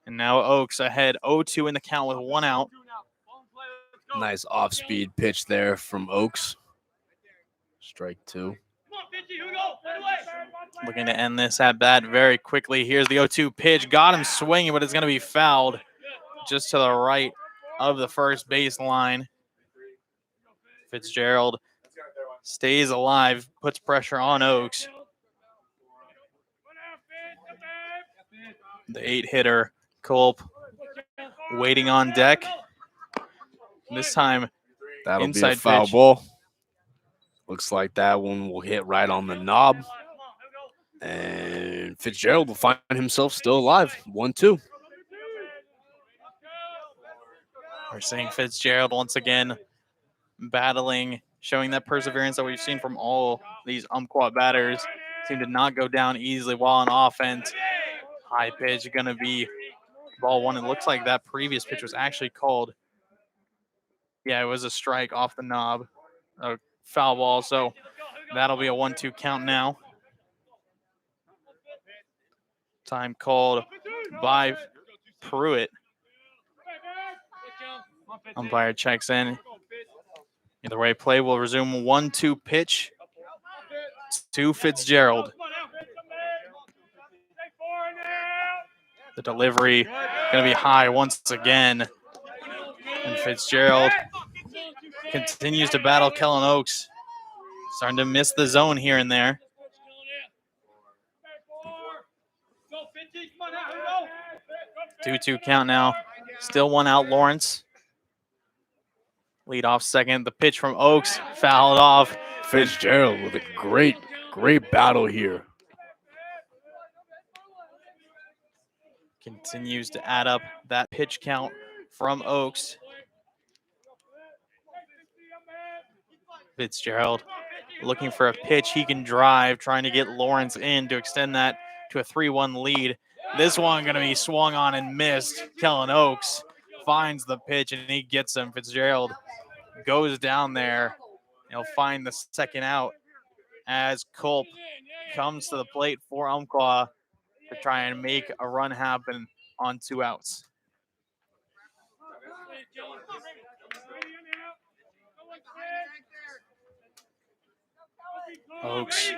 And now Oaks ahead 0-2 in the count with 1 out. Nice off-speed pitch there from Oaks. Strike 2. Looking to end this at bat very quickly. Here's the 0-2 pitch. Got him swinging, but it's going to be fouled just to the right of the first base line. Fitzgerald stays alive, puts pressure on Oaks. The 8-hitter, Culp, waiting on deck. This time, that'll inside be a foul pitch. ball. Looks like that one will hit right on the knob. And Fitzgerald will find himself still alive. 1-2. We're seeing Fitzgerald once again battling, showing that perseverance that we've seen from all these Umpqua batters. Seem to not go down easily while on offense. High pitch going to be ball 1. It looks like that previous pitch was actually called. Yeah, it was a strike off the knob, a foul ball. So that'll be a 1-2 count now. Time called by Pruitt. Umpire checks in. Either way, play will resume. 1-2 pitch to Fitzgerald. The delivery going to be high once again. And Fitzgerald continues to battle Kellen Oaks. Starting to miss the zone here and there. 2-2 count now. Still 1 out, Lawrence. Lead off second. The pitch from Oaks fouled off. Fitzgerald with a great battle here. Continues to add up that pitch count from Oaks. Fitzgerald looking for a pitch he can drive, trying to get Lawrence in to extend that to a 3-1 lead. This one going to be swung on and missed. Kellen Oaks finds the pitch and he gets him. Fitzgerald goes down there. He'll find the second out as Culp comes to the plate for Umpqua to try and make a run happen on 2 outs. Oaks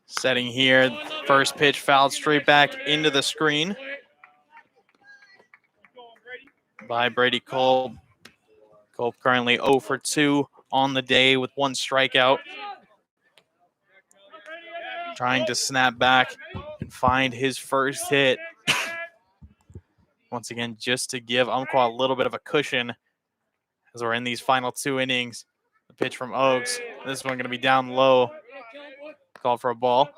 setting here. First pitch fouled straight back into the screen. by Brady Culp. Culp currently 0 for 2 on the day with 1 strikeout. Trying to snap back and find his first hit. Once again, just to give Umpqua a little bit of a cushion as we're in these final 2 innings. The pitch from Oaks. This one going to be down low. Called for a ball.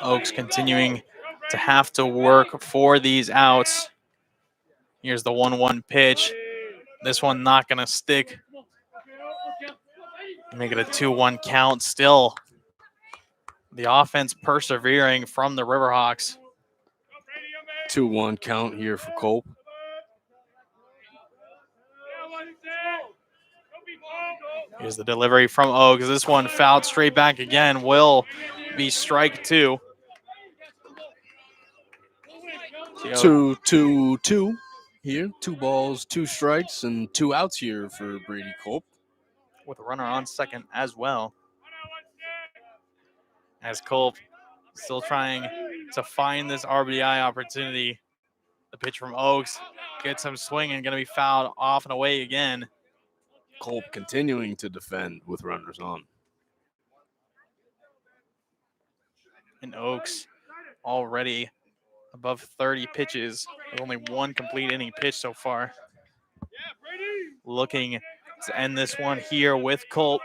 Oaks continuing to have to work for these outs. Here's the 1-1 pitch. This one not going to stick. Make it a 2-1 count still. The offense persevering from the RiverHawks. 2-1 count here for Culp. Here's the delivery from Oaks. This one fouled straight back again. Will be strike 2. 2-2-2 here. 2 balls, 2 strikes, and 2 outs here for Brady Culp. With a runner on second as well. As Culp still trying to find this RBI opportunity. The pitch from Oaks gets him swinging, going to be fouled off and away again. Culp continuing to defend with runners on. And Oaks already above 30 pitches with only 1 complete inning pitch so far. Looking to end this one here with Culp.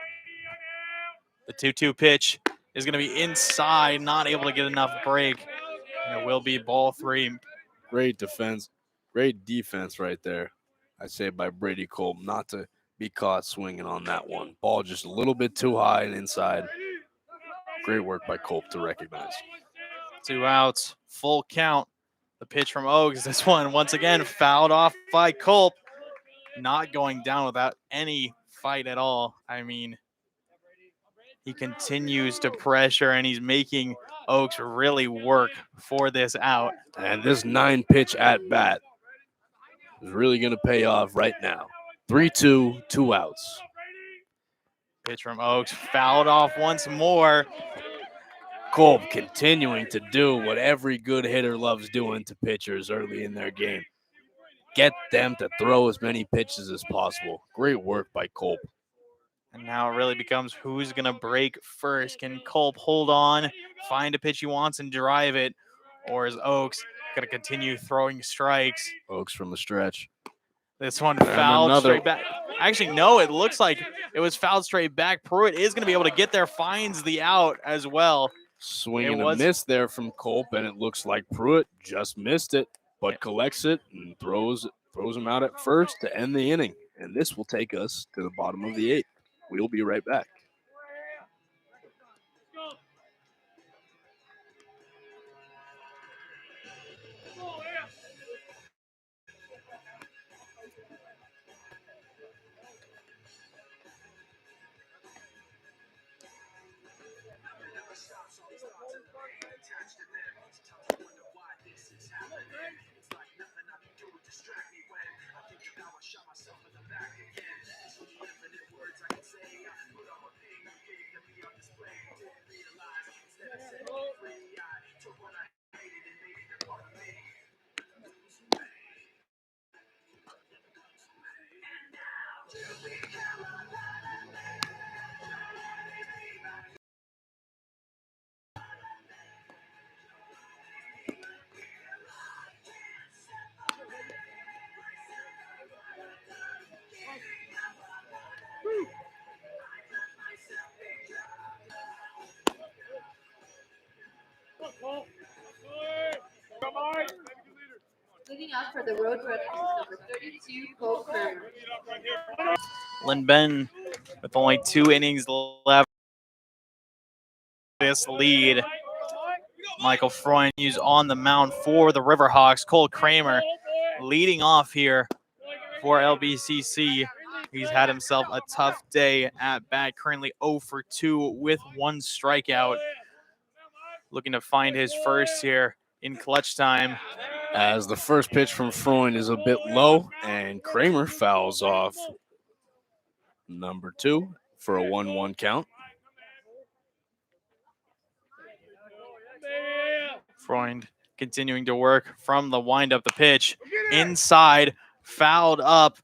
The 2-2 pitch is going to be inside, not able to get enough break. And it will be ball 3. Great defense right there. I say by Brady Culp not to be caught swinging on that one. Ball just a little bit too high and inside. Great work by Culp to recognize. 2 outs, full count. The pitch from Oaks. This one once again fouled off by Culp. Not going down without any fight at all. I mean, he continues to pressure and he's making Oaks really work for this out. And this 9-pitch at bat is really going to pay off right now. 3-2, 2 outs. Pitch from Oaks fouled off once more. Culp continuing to do what every good hitter loves doing to pitchers early in their game. Get them to throw as many pitches as possible. Great work by Culp. And now it really becomes who's going to break first. Can Culp hold on, find a pitch he wants, and drive it? Or is Oaks going to continue throwing strikes? Oaks from the stretch. This one fouled straight back. Actually, no, it looks like it was fouled straight back. Pruitt is going to be able to get there, finds the out as well. Swing and a miss there from Culp, and it looks like Pruitt just missed it, but collects it and throws him out at first to end the inning. And this will take us to the bottom of the 8th. We'll be right back. Leading off for the Roadrunners is number 32, Cole Kramer. Linn-Benton with only 2 innings left. This lead. Michael Freund is on the mound for the RiverHawks. Cole Kramer leading off here for LBCC. He's had himself a tough day at bat. Currently 0 for 2 with 1 strikeout. Looking to find his first here in clutch time. As the first pitch from Freund is a bit low, and Kramer fouls off number 2 for a 1-1 count. Freund continuing to work from the wind up the pitch. Inside, fouled up,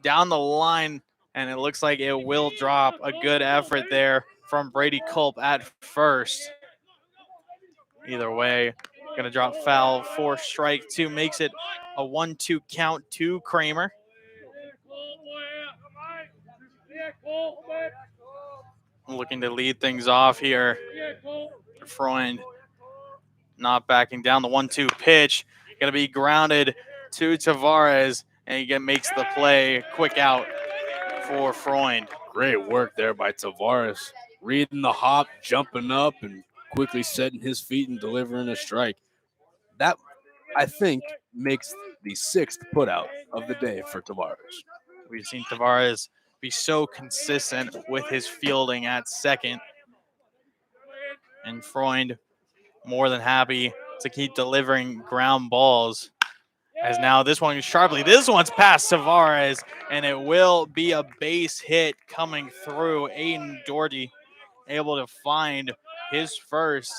down the line, and it looks like it will drop. A good effort there from Brady Culp at first. Either way, going to drop foul for strike two. Makes it a 1-2 count to Kramer. Looking to lead things off here. Freund not backing down. The 1-2 pitch. Going to be grounded to Tavares, and he makes the play. Quick out for Freund. Great work there by Tavares. Reading the hop, jumping up, and quickly setting his feet and delivering a strike. That, I think, makes the 6th putout of the day for Tavares. We've seen Tavares be so consistent with his fielding at second. And Freund more than happy to keep delivering ground balls. As now this one sharply, this one's past Tavares, and it will be a base hit coming through. Aiden Doherty able to find his first.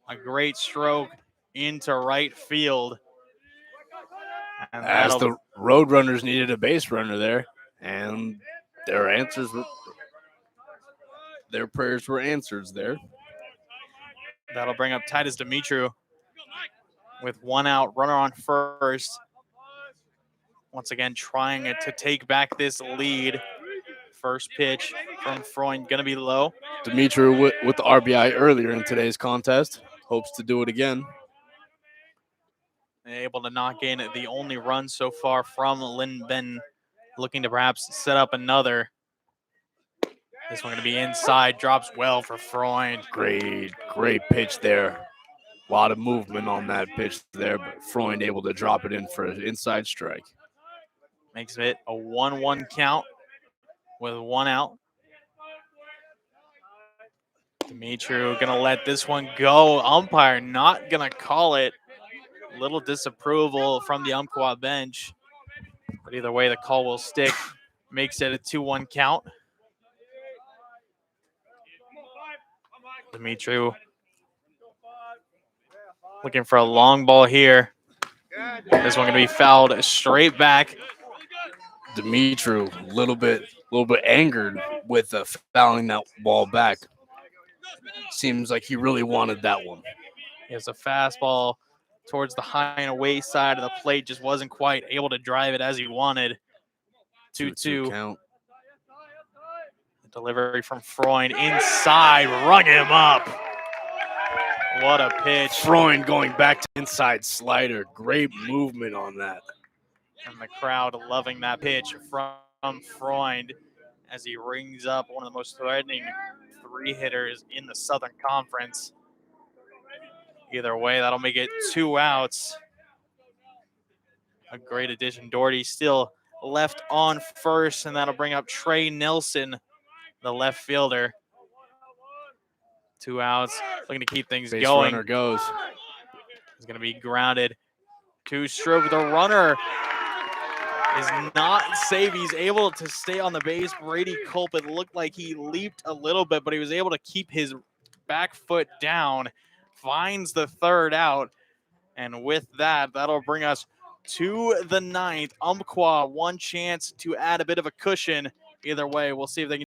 A great stroke into right field. And as the Roadrunners needed a base runner there, and their prayers were answered there. That'll bring up Titus Dimitru with one out, runner on first. Once again, trying to take back this lead. First pitch from Freund going to be low. Dimitru with the RBI earlier in today's contest. Hopes to do it again. Able to knock in the only run so far from Linn-Benton. Looking to perhaps set up another. This one going to be inside. Drops well for Freund. Great pitch there. A lot of movement on that pitch there, but Freund able to drop it in for an inside strike. Makes it a 1-1 count with one out. Dimitru going to let this one go. Umpire not going to call it. Little disapproval from the Umpqua bench. But either way, the call will stick. Makes it a 2-1 count. Dimitru looking for a long ball here. This one going to be fouled straight back. Dimitru a little bit angered with fouling that ball back. Seems like he really wanted that one. He has a fastball towards the high and away side of the plate. Just wasn't quite able to drive it as he wanted. 2-2 count. Delivery from Freund inside, rung him up. What a pitch. Freund going back to inside slider. Great movement on that. And the crowd loving that pitch from Freund as he rings up one of the most threatening three hitters in the Southern Conference. Either way, that'll make it 2 outs. A great addition. Doherty still left on first, and that'll bring up Trey Nelson, the left fielder. 2 outs, looking to keep things Base going. Runner goes. He's going to be grounded to stroke. The runner is not safe. He's able to stay on the base. Brady Culp, it looked like he leaped a little bit, but he was able to keep his back foot down. Finds the 3rd out. And with that, that'll bring us to the 9th. Umpqua, one chance to add a bit of a cushion. Either way, we'll see if they can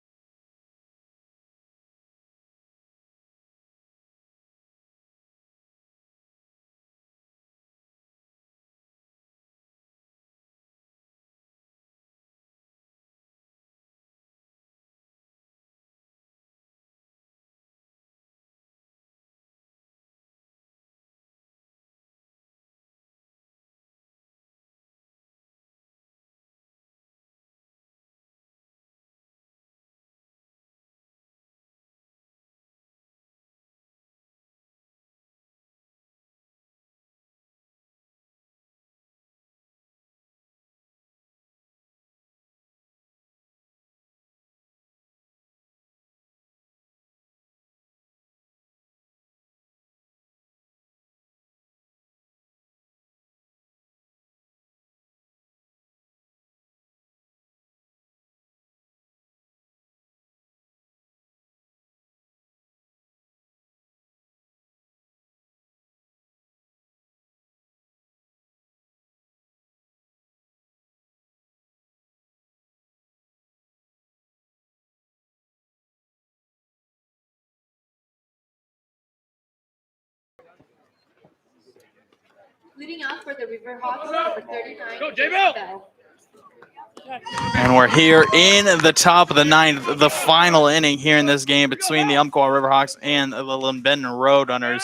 Leading off for the RiverHawks, number 39, Jason Bell. And we're here in the top of the ninth, the final inning here in this game between the Umpqua RiverHawks and the Linn-Benton Roadrunners.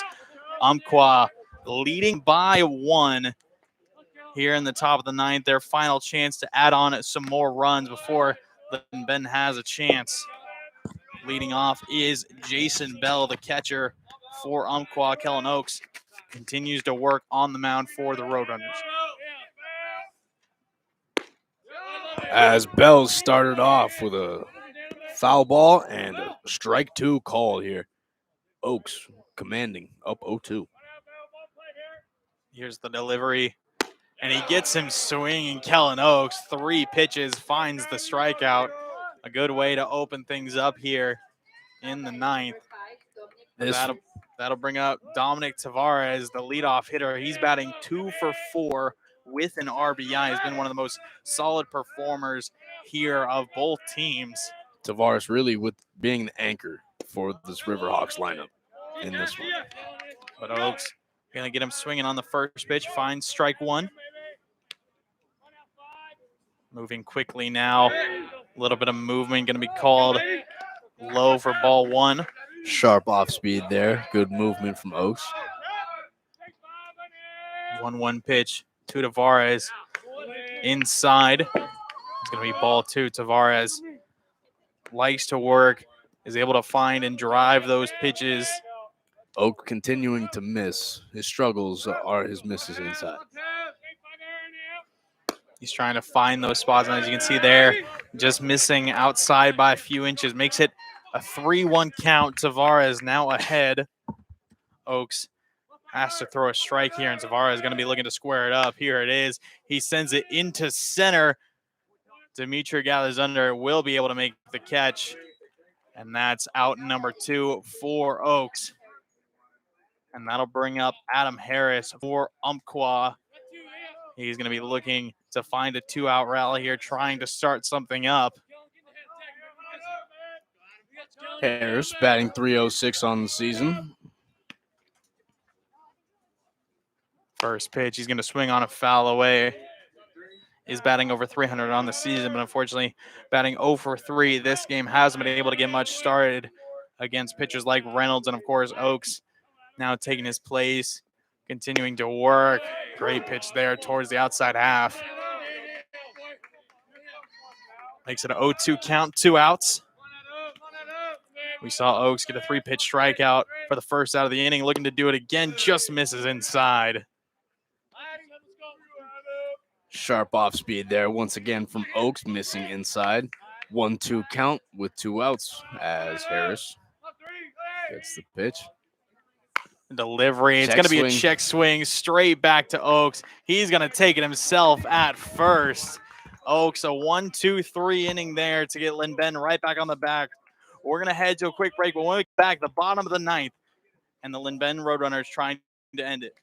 Umpqua leading by 1 here in the top of the ninth. Their final chance to add on some more runs before Linn-Benton has a chance. Leading off is Jason Bell, the catcher for Umpqua. Kellen Oaks continues to work on the mound for the Roadrunners. As Bell started off with a foul ball and a strike 2 call here. Oaks commanding up 0-2. Here's the delivery, and he gets him swinging. Kellen Oaks, 3 pitches, finds the strikeout. A good way to open things up here in the ninth. That'll bring up Dominic Tavares, the leadoff hitter. He's batting 2 for 4 with an RBI. He's been one of the most solid performers here of both teams. Tavares really with being the anchor for this RiverHawks lineup in this one. But Oaks going to get him swinging on the first pitch, finds strike 1. Moving quickly now. A little bit of movement going to be called low for ball 1. Sharp off speed there. Good movement from Oaks. 1-1 pitch to Tavares. Inside. It's going to be ball 2. Tavares likes to work, is able to find and drive those pitches. Oak continuing to miss. His struggles are his misses inside. He's trying to find those spots, and as you can see there, just missing outside by a few inches. Makes it a 3-1 count. Tavares now ahead. Oaks has to throw a strike here, and Tavares is going to be looking to square it up. Here it is. He sends it into center. Dimitri Galazander will be able to make the catch, and that's out number 2 for Oaks. And that'll bring up Adam Harris for Umpqua. He's going to be looking to find a 2-out rally here, trying to start something up. Harris batting .306 on the season. First pitch, he's going to swing on a foul away. He's batting over 300 on the season, but unfortunately batting 0 for 3. This game hasn't been able to get much started against pitchers like Reynolds, and of course Oaks now taking his place, continuing to work. Great pitch there towards the outside half. Makes it an 0-2 count, 2 outs. We saw Oaks get a 3-pitch strikeout for the first out of the inning, looking to do it again, just misses inside. Sharp off speed there once again from Oaks, missing inside. 1-2 count with 2 outs as Harris gets the pitch. Delivery. It's going to be a check swing straight back to Oaks. He's going to take it himself at first. Oaks, a 1-2-3 inning there to get Linn-Benton right back on the back. We're going to head to a quick break, but when we get back, the bottom of the ninth, and the Linn-Benton Roadrunners trying to end it.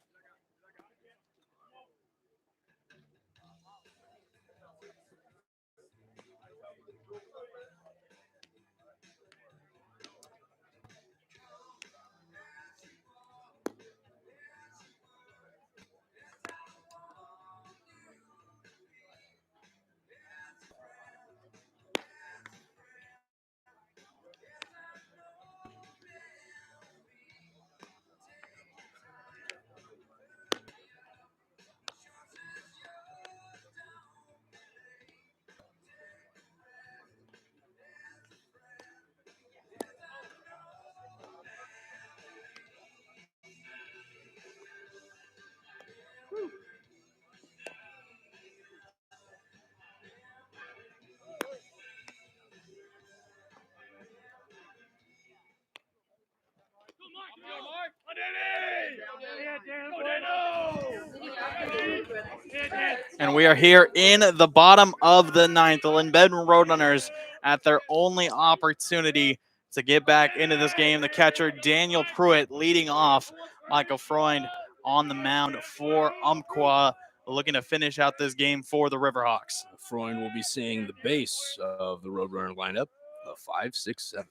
And we are here in the bottom of the ninth. The Linn-Benton Roadrunners at their only opportunity to get back into this game. The catcher, Daniel Pruitt, leading off. Michael Freund on the mound for Umpqua, looking to finish out this game for the RiverHawks. Freund will be seeing the base of the Roadrunner lineup, a 5-6-7.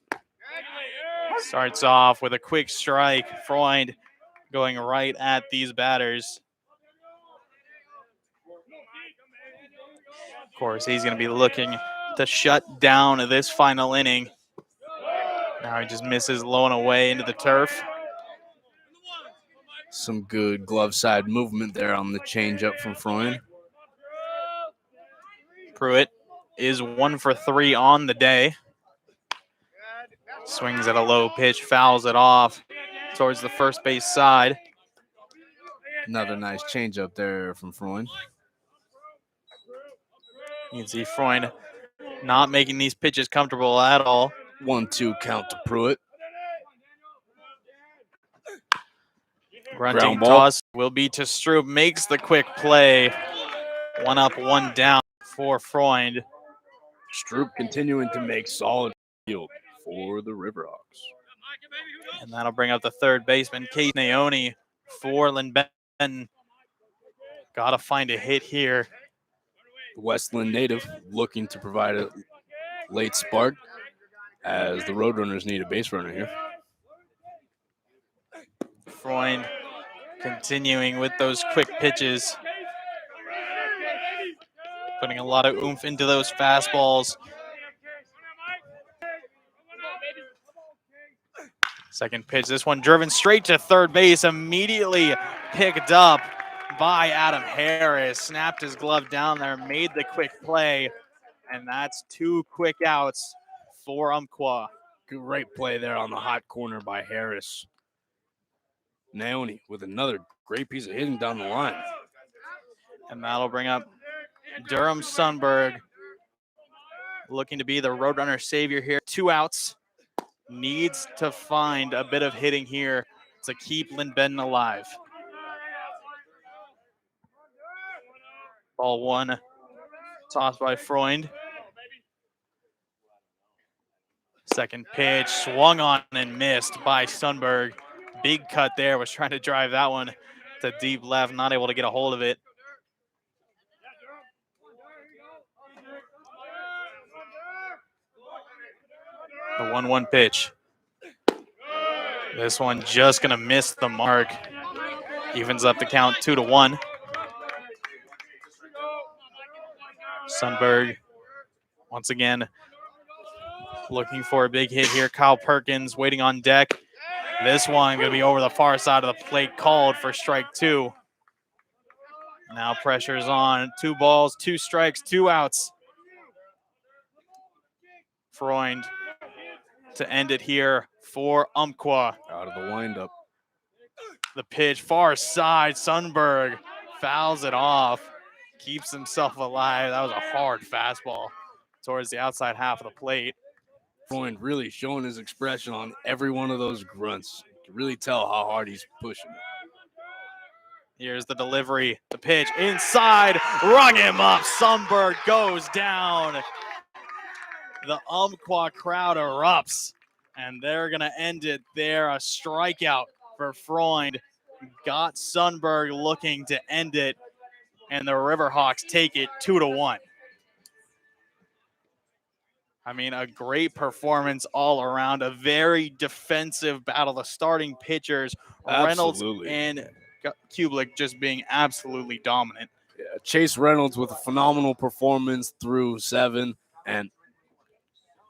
Starts off with a quick strike. Freund going right at these batters. course, he's going to be looking to shut down this final inning. Now he just misses low and away into the turf. Some good glove side movement there on the changeup from Freund. Pruitt is 1 for 3 on the day. Swings at a low pitch, fouls it off towards the first base side. Another nice changeup there from Freund. You can see Freund not making these pitches comfortable at all. 1-2 count to Pruitt. Grunting Ground ball. toss will be to Stroop. Makes the quick play. 1 up, 1 down for Freund. Stroop continuing to make solid field for the RiverHawks. And that'll bring up the third baseman, Case Naoni, for Linn-Benton. Got to find a hit here. The Westland native looking to provide a late spark as the Roadrunners need a base runner here. Freund continuing with those quick pitches. Putting a lot of oomph into those fastballs. Second pitch, this one driven straight to third base, immediately picked up by Adam Harris. Snapped his glove down there, made the quick play, and that's 2 quick outs for Umpqua. Great play there on the hot corner by Harris. Naoni with another great piece of hitting down the line. And that'll bring up Durham Sundberg, looking to be the Roadrunner savior here. 2 outs. Needs to find a bit of hitting here to keep Linn-Benton alive. Ball 1, tossed by Freund. Second pitch, swung on and missed by Sundberg. Big cut there, was trying to drive that one to deep left, not able to get a hold of it. The 1-1 pitch. This one just going to miss the mark. Evens up the count 2-1. Sundberg once again looking for a big hit here. Kyle Perkins waiting on deck. This one going to be over the far side of the plate, called for strike 2. Now pressure's on. 2 balls, 2 strikes, 2 outs. Freund to end it here for Umpqua. Out of the windup. The pitch, far side, Sundberg fouls it off, keeps himself alive. That was a hard fastball towards the outside half of the plate. Freund really showing his expression on every one of those grunts. You can really tell how hard he's pushing. Here's the delivery, the pitch, inside, rung him up. Sundberg goes down. The Umpqua crowd erupts, and they're going to end it there. A strikeout for Freund. Got Sundberg looking to end it, and the RiverHawks take it 2-1. I mean, a great performance all around. A very defensive battle. The starting pitchers, Absolutely. Reynolds and Kublik, just being absolutely dominant. Yeah, Chase Reynolds with a phenomenal performance through 7, and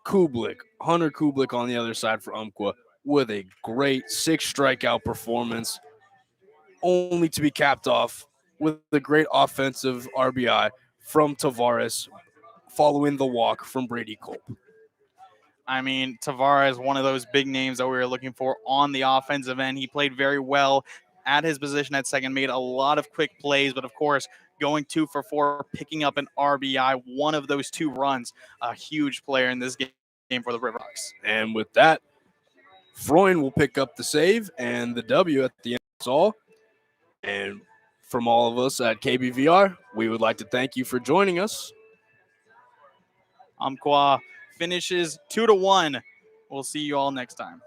Hunter Kublik on the other side for Umpqua with a great 6 strikeout performance, only to be capped off with a great offensive RBI from Tavares following the walk from Brady Culp. I mean, Tavares, one of those big names that we were looking for on the offensive end. He played very well at his position at second, made a lot of quick plays, but of course, going 2 for 4, picking up an RBI, one of those 2 runs, a huge player in this game for the RiverHawks. And with that, Freund will pick up the save and the W at the end. That's all. And from all of us at KBVR, we would like to thank you for joining us. Umpqua finishes 2-1. We'll see you all next time.